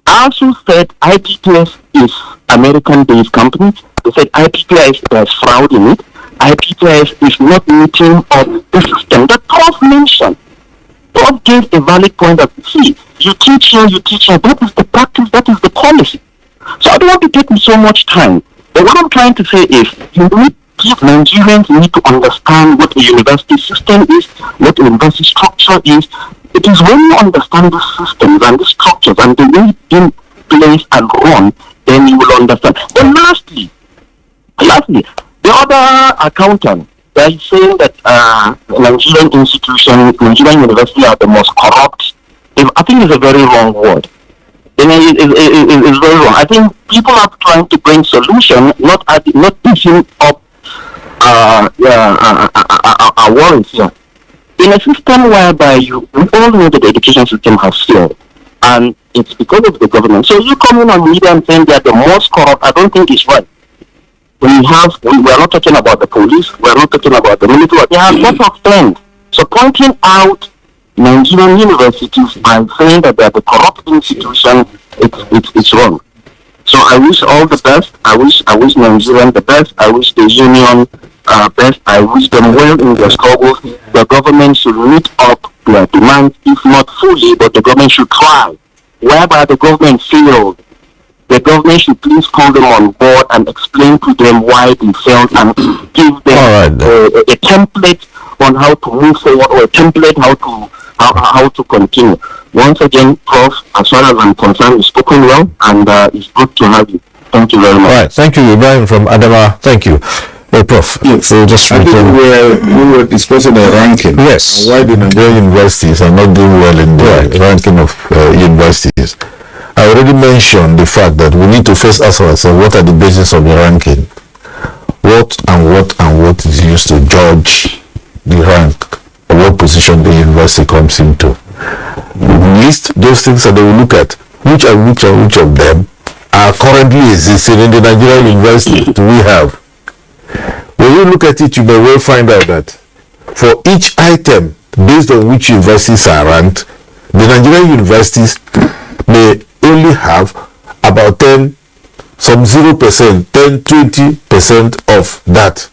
ASU said IPPS is American-based company. They said IPPS there's fraud in it. IPPS is not meeting up the system that Prof mentioned. Prof gave a valid point that, see, you teach here, that is the practice, that is the policy. So I don't want to take so much time. But what I'm trying to say is, Nigerians need to understand what the university system is, what the university structure is. It is when you understand the systems and the structures and the way in place and run, then you will understand. And lastly, the other accountant, they're saying that Nigerian university are the most corrupt. I think it's a very wrong word. It's very wrong. I think people are trying to bring solution, not pushing up our worries here. In a system whereby we all know that the education system has failed, and it's because of the government. So you come in on media and saying they are the most corrupt, I don't think it's right. We are not talking about the police, we are not talking about the military. They have lots of things. So pointing out Nigerian universities and saying that they are the corrupt institution, it's wrong. So I wish all the best. I wish Nigerian the best. I wish the union best, I wish them well in their struggles. The government should meet up their demands, if not fully, but the government should try. Whereby the government failed, the government should please call them on board and explain to them why they failed and give them a template on how to move forward, or a template how to continue. Once again, Prof, as far as I'm concerned, you've spoken well, and it's good to have you. Thank you very much. All right, thank you, Ibrahim from Adama. Thank you. Prof. Yes. So just I think we were discussing the ranking. Yes. Why the Nigerian universities are not doing well in the ranking of universities. I already mentioned the fact that we need to first ask ourselves what are the basis of the ranking. What is used to judge the rank, or what position the university comes into. List those things and they will look at which of them are currently existing in the Nigerian university we have. When you look at it, you may well find out that for each item based on which universities are ranked, the Nigerian universities may only have about 10, some 0%, 10-20% of that.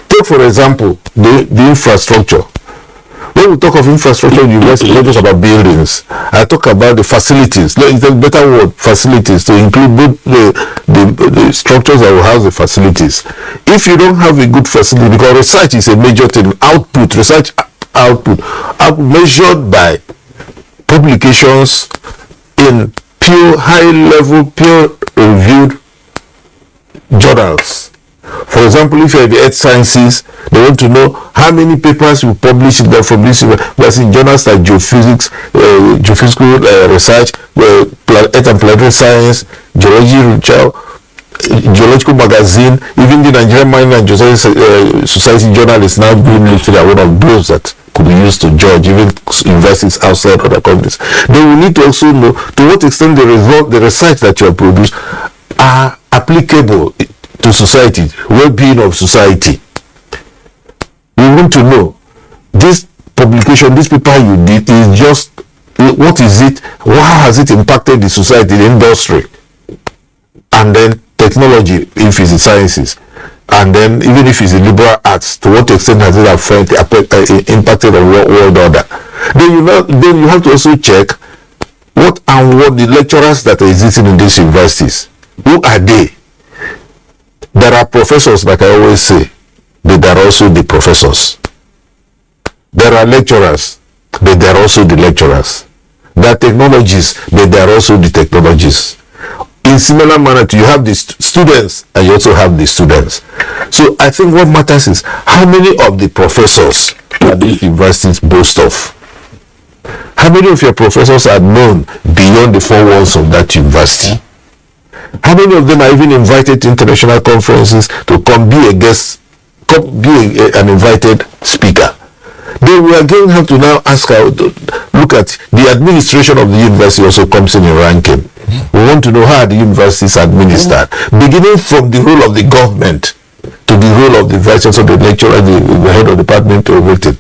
Take for example the infrastructure. When we talk of infrastructure in university, it's not just about buildings. I talk about the facilities. It's a better word, facilities, to include both the structures that will house the facilities. If you don't have a good facility, because research is a major thing, research output measured by publications in pure, high-level, peer-reviewed journals. For example, if you have the earth sciences, they want to know how many papers you publish from this. Whereas in journals like geophysics, geophysical research, earth and planetary science, geological magazine, even the Nigerian Mining and Geoscience Society journal is now being listed as one of those that could be used to judge even universities outside other countries. Then we need to also know to what extent the research that you have produced are applicable to society, well-being of society. We want to know this publication, this paper you did is just, what is it, how has it impacted the society, the industry, and then technology if it's the sciences, and then even if it's the liberal arts, to what extent has it impacted the world order. Then you have to also check what the lecturers that are existing in these universities, who are they? There are professors, like I always say, but there are also the professors. There are lecturers, but there are also the lecturers. There are technologists, but there are also the technologists. In similar manner, you have the students and you also have the students. So I think what matters is how many of the professors are these universities boast of? How many of your professors are known beyond the four walls of that university? How many of them are even invited to international conferences to come be a guest, an invited speaker? Then we again have to now look at the administration of the university also comes in ranking. We want to know how the universities are administered, beginning from the role of the government to the role of the vice chancellor, the lecturer, the head of department, or everything.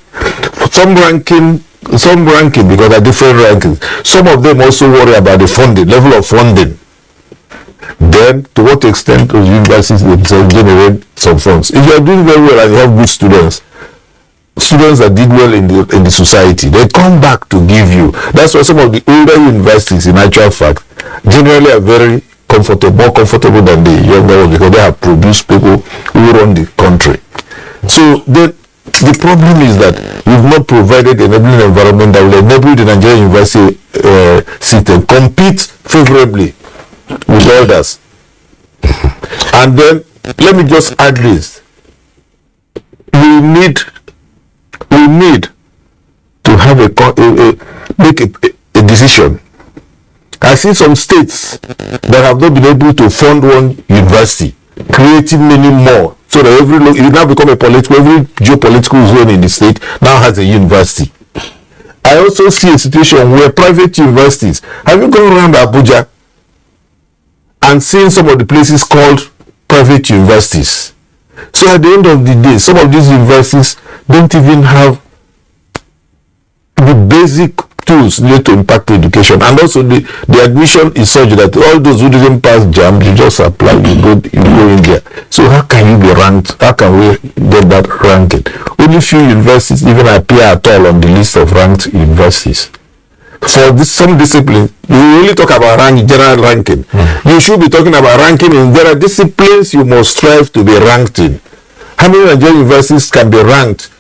Some ranking because there are different rankings. Some of them also worry about the funding, level of funding. Then, to what extent those universities themselves generate some funds? If you are doing very well and you have good students that did well in the society, they come back to give you. That's why some of the older universities, in actual fact, generally are very more comfortable than the younger ones, because they have produced people who run the country. So the problem is that we've not provided an enabling environment that will enable the Nigerian university system compete favorably with others. And then let me just add this: we need to have make a decision. I see some states that have not been able to fund one university, creating many more, so that it now become every geopolitical zone in the state now has a university. I also see a situation where private universities, have you gone around Abuja and seen some of the places called private universities? So at the end of the day, some of these universities don't even have the basic tools need to impact education, and also the admission is such that all those who didn't pass JAMB, you just apply, you go in there. So how can you be ranked? How can we get that ranking? Only few universities even appear at all on the list of ranked universities. For some disciplines, you only talk about general ranking. You should be talking about ranking in there are disciplines you must strive to be ranked in. How many Nigerian universities can be ranked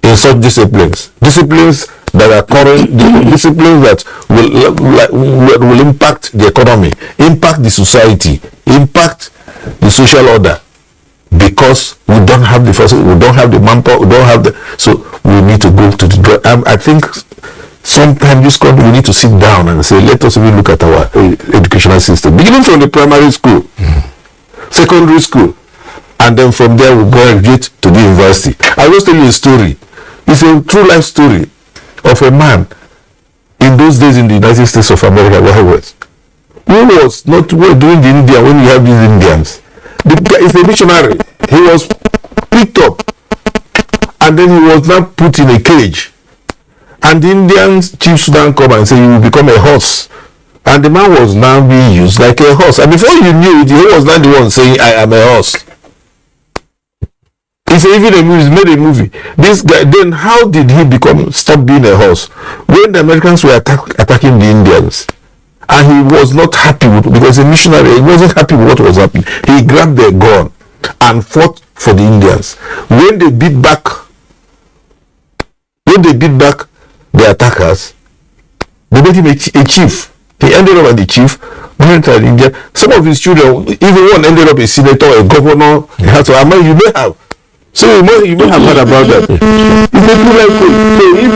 in such disciplines? Disciplines that are current, disciplines that will impact the economy, impact the society, impact the social order. Because we don't have the facility, we don't have the manpower, we don't have the, so we need to go to the. I think sometimes this country we need to sit down and say, let us even look at our educational system, beginning from the primary school, secondary school, and then from there we graduate to the university. I will tell you a story. It's a true life story of a man in those days in the United States of America where he was. Who was not doing the India when you have these Indians. The guy is a missionary. He was picked up and then he was now put in a cage. And the Indian chiefs now come and say, you will become a horse. And the man was now being used like a horse. And before you knew it, he was not the one saying, I am a horse. He said, even a movie, made a movie. This guy, then how did he stop being a horse? When the Americans were attacking the Indians, and he was not happy with, because a missionary, he wasn't happy with what was happening. He grabbed their gun and fought for the Indians. When they beat back the attackers, they made him a chief. He ended up as the chief. India. Some of his children, even one ended up a senator, a governor. You may have. So you may have heard about that. It's a true life story. So if you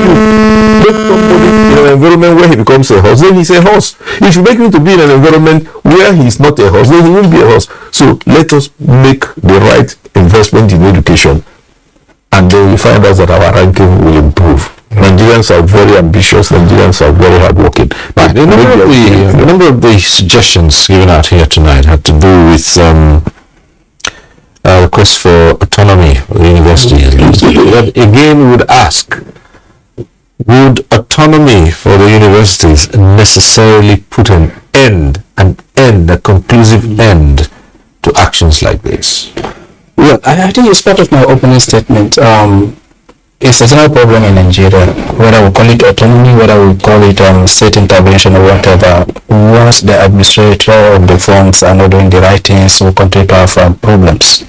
make somebody in an environment where he becomes a horse, then he's a horse. If you make him to be in an environment where he's not a horse, then he will be a horse. So let us make the right investment in education, and then we find out that our ranking will improve. Nigerians are very ambitious. Nigerians are very hardworking. Right. The number of the suggestions given out here tonight had to do with request for autonomy for the universities. Again, we would ask, would autonomy for the universities necessarily put a conclusive end to actions like this? Well, I think it's part of my opening statement. It's a general problem in Nigeria, whether we call it autonomy, whether we call it state intervention or whatever. Once the administrator of the funds are not doing the right things, we continue to have problems.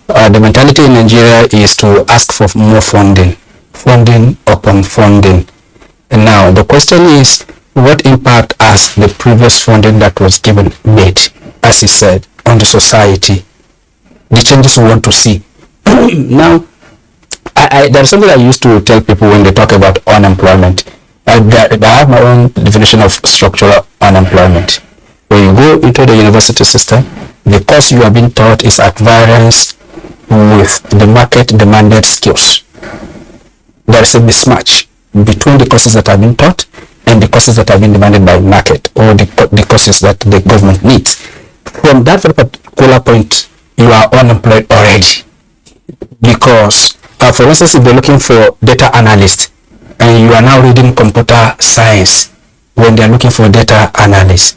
The mentality in Nigeria is to ask for more funding upon funding. And now the question is, what impact has the previous funding that was given made, as he said, on the society? The changes we want to see. Now, there's something I used to tell people when they talk about unemployment. I have my own definition of structural unemployment. When you go into the university system, the course you are being taught is at variance with the market demanded skills. There is a mismatch between the courses that are being taught and the courses that are being demanded by market, or the courses that the government needs. From that very particular point, you are unemployed already. Because, for instance, if they're looking for data analysts and you are now reading computer science when they're looking for data analysts,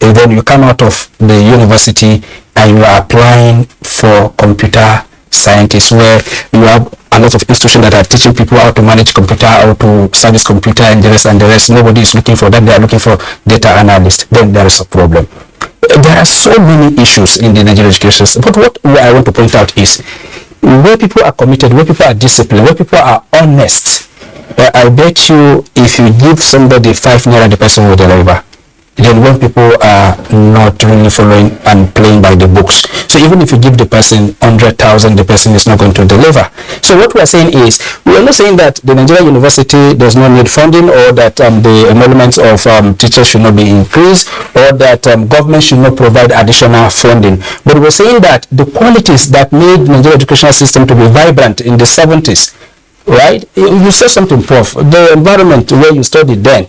and then you come out of the university and you are applying for computer scientists, where you have a lot of institutions that are teaching people how to manage computer, how to service computer, and the rest. Nobody is looking for that. They are looking for data analysts. Then there is a problem. There are so many issues in the Nigerian education system. But what I want to point out is, where people are committed, where people are disciplined, where people are honest, I bet you if you give somebody 5 naira, the person will deliver. Then when people are not really following and playing by the books, so even if you give the person 100,000, the person is not going to deliver. So what we are saying is, we are not saying that the Nigerian university does not need funding, or that the emoluments of teachers should not be increased, or that government should not provide additional funding. But we're saying that the qualities that made Nigerian educational system to be vibrant in the 70s, right? You said something, Prof. The environment where you studied then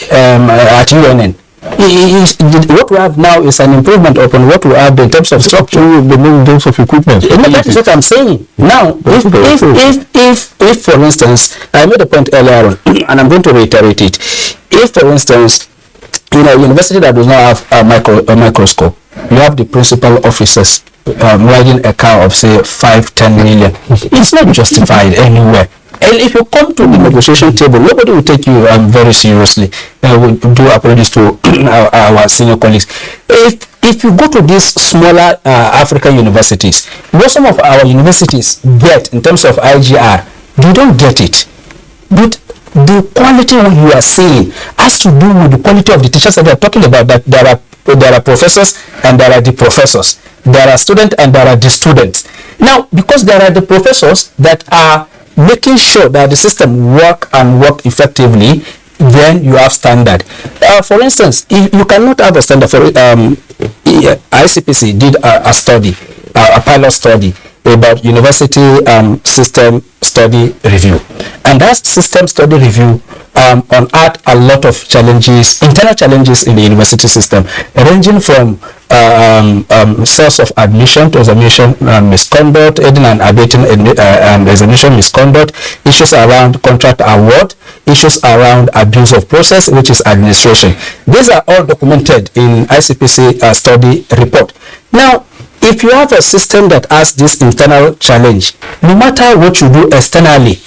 at UNN. What we have now is an improvement upon what we have in terms of structure, in terms of equipment. That is what I'm saying. Now, if for instance, I made a point earlier on, and I'm going to reiterate it. if, for instance, in a university that does not have a microscope, you have the principal officers riding a car of say 5-10 million. It's not justified anywhere. And if you come to the negotiation table, nobody will take you very seriously. We do apologies to our senior colleagues. If you go to these smaller African universities, what some of our universities get in terms of IGR, they don't get it. But the quality you are seeing has to do with the quality of the teachers that we are talking about. That there are professors and there are the professors. There are students and there are the students. Now, because there are the professors that are making sure that the system work effectively, then you have standard. For instance, you cannot have a standard. For ICPC did a study, a pilot study about university system study review, and that system study review unearthed a lot of challenges, internal challenges in the university system, ranging from source of admission to examination misconduct, aiding and abetting examination misconduct, issues around contract award, issues around abuse of process, which is administration. These are all documented in ICPC study report. Now, if you have a system that has this internal challenge, no matter what you do externally,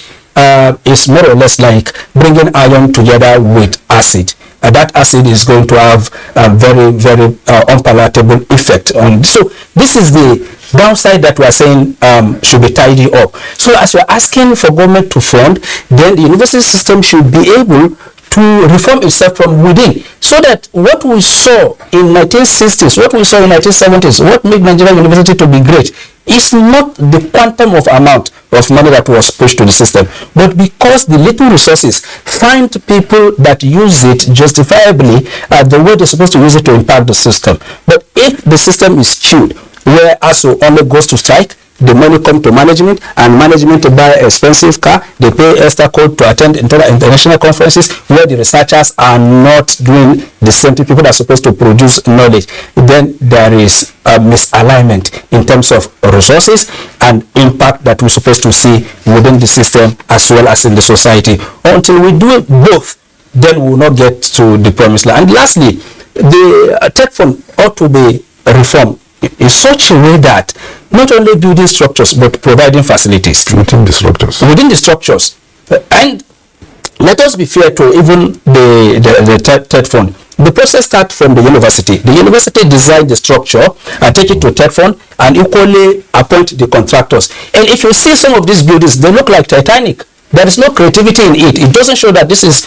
is more or less like bringing iron together with acid. That acid is going to have a very, very unpalatable effect on. So this is the downside that we are saying should be tidied up. So as we are asking for government to fund, then the university system should be able to reform itself from within, so that what we saw in 1960s, what we saw in 1970s, what made Nigerian university to be great, is not the quantum of amount of money that was pushed to the system, but because the little resources find people that use it justifiably the way they're supposed to use it to impact the system. But if the system is skewed, where ASU only goes to strike, the money come to management, and management to buy expensive car, they pay extra code to attend international conferences where the researchers are not doing the same thing, people that are supposed to produce knowledge, then there is a misalignment in terms of resources and impact that we're supposed to see within the system as well as in the society. Until we do both, then we will not get to the promised land. And lastly, the tech fund ought to be reformed in such a way that not only building structures but providing facilities within the structures. And let us be fair to even the TED fund. The process starts from the university. The university design the structure and take it to TED fund and equally appoint the contractors. And if you see some of these buildings, they look like Titanic. There is no creativity in it. It doesn't show that this is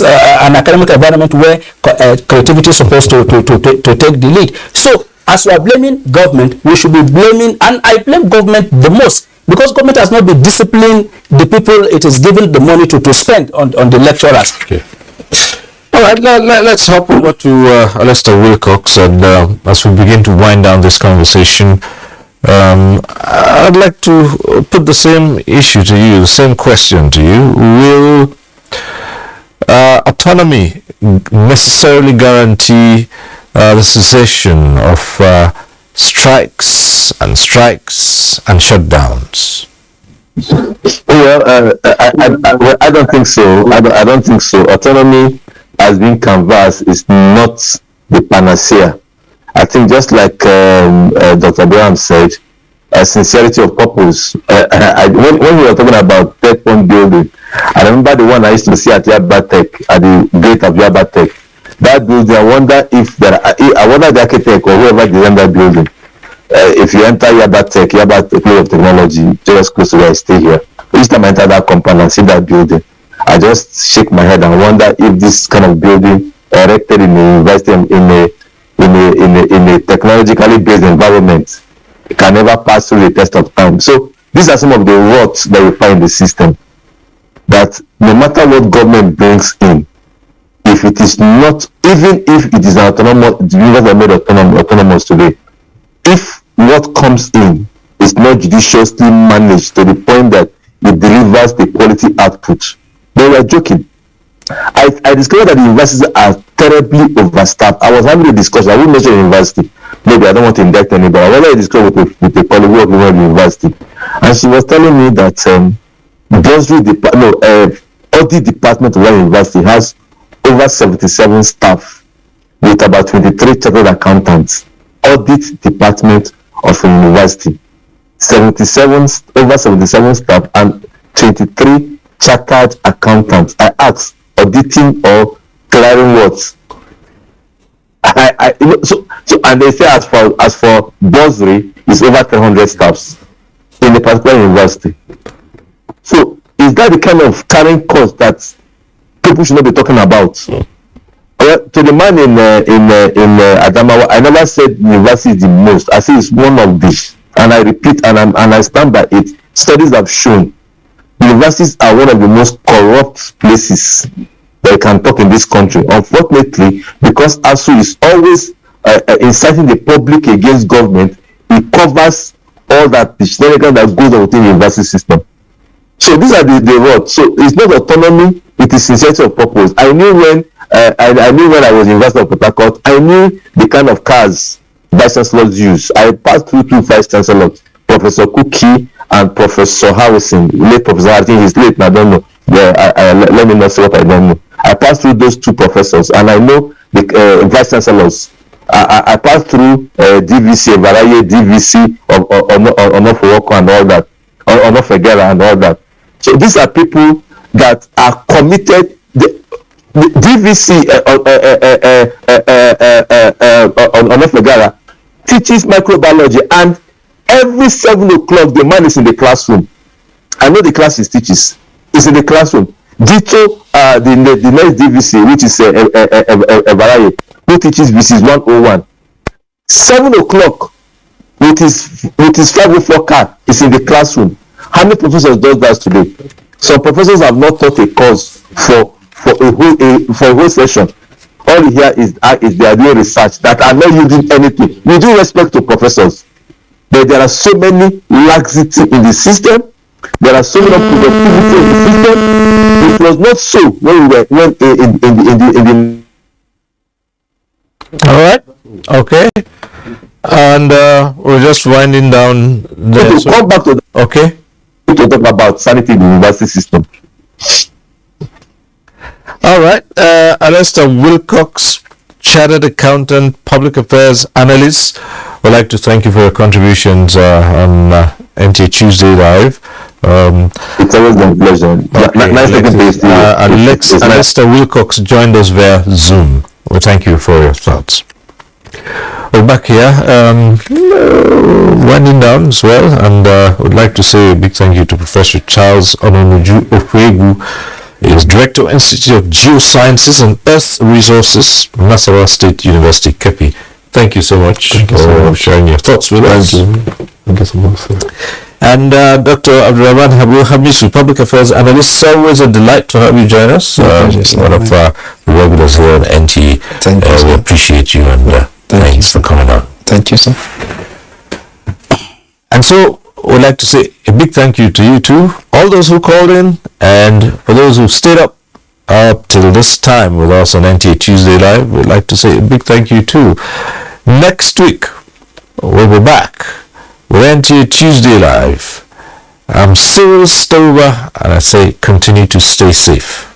an academic environment where creativity is supposed to take the lead. So as we are blaming government, we should be blaming, and I blame government the most, because government has not been disciplining the people it is given the money to spend on the lecturers. Okay. All right, let's hop over to Alistair Wilcox, and as we begin to wind down this conversation, I'd like to put the same issue to you, the same question to you. Will autonomy necessarily guarantee the cessation of strikes and shutdowns? Well, I don't think so. I don't think so. Autonomy has been canvassed is not the panacea. I think just like Dr. Abraham said, sincerity of purpose. When we were talking about Tech Fund building, I remember the one I used to see at Yaba Tech, at the gate of Yaba Tech. That building, I wonder the architect or whoever designed that building. If you enter Yaba Tech College of Technology, just close to where I stay here, each time I enter that compound and see that building, I just shake my head and wonder if this kind of building erected in a university in a technologically based environment can never pass through the test of time. So these are some of the rots that we find in the system. That no matter what government brings in, if it is not, even if it is an autonomous, the university are made autonomous today, if what comes in is not judiciously managed to the point that it delivers the quality output, then we are joking. I discovered that the universities are terribly overstaffed. I was having a discussion. I won't mention the university. Maybe I don't want to indict anybody. I was having a discussion with a colleague who worked in the university, and she was telling me that audit department of the university has over 77 staff with about 23 chartered accountants, audit department of a university. 77 over 77 staff and 23 chartered accountants. I asked, auditing or clearing what? So and they say as for bursary is over 300 staffs in a particular university. So is that the kind of carrying cost that people should not be talking about? To the man in Adamawa, I never said university is the most. I say it's one of these, and I repeat and I stand by it. Studies have shown universities are one of the most corrupt places that you can talk in this country. Unfortunately, because ASU is always inciting the public against government, it covers all that the shenanigans that goes on within the university system. So these are the rods. So it's not autonomy; it is sincerity of purpose. I knew when I was in University of Port Harcourt, I knew the kind of cars vice chancellors use. I passed through two vice chancellors, Professor Kuki and Professor Harrison. Late Professor, I think he's late. I don't know. Let me not say what I don't know. I passed through those two professors, and I know the vice chancellors. I passed through DVC, Varaye, DVC, Onofowoko and all that, Onofegera and all that. So these are people that are committed. The DVC Onofegera teaches microbiology, and every 7 o'clock the man is in the classroom. I know the class he teaches is in the classroom. Dito, the next DVC, which is Varaye, who teaches VCs 101. 7 o'clock with his 504 car is in the classroom. How many professors does that today? Some professors have not taught a course for a whole session. All you hear is they are doing research that are not using anything. We do respect to professors, but there are so many laxity in the system. There are so many productivity in the system. It was not so when we were in the. All right. Okay. And we're just winding down. So come back to okay. To talk about sanity in the university system. All right. Alistair Wilcox, Chartered Accountant, Public Affairs Analyst. I'd like to thank you for your contributions on NTA Tuesday Live. It's always been a pleasure. Okay, Nice Alistair Wilcox joined us via Zoom. Well, thank you for your thoughts. We're back here, winding down as well, and would like to say a big thank you to Professor Charles Ononuju Ofwegu. He is Director of Institute of Geosciences and Earth Resources, Nasarawa State University, Kepi. Thank you so much for sharing your thoughts with us. Thank you so much. And Dr. Abdurrahman Hamisu, Public Affairs Analyst, always a delight to have you join us. One of the regulars here on NTA. We appreciate you, and thanks for coming on. Thank you, sir. And so, we'd like to say a big thank you to you too, all those who called in, and for those who stayed up till this time with us on NTA Tuesday Live. We'd like to say a big thank you too. Next week, we'll be back with NTA Tuesday Live. I'm Cyril Stover, and I say continue to stay safe.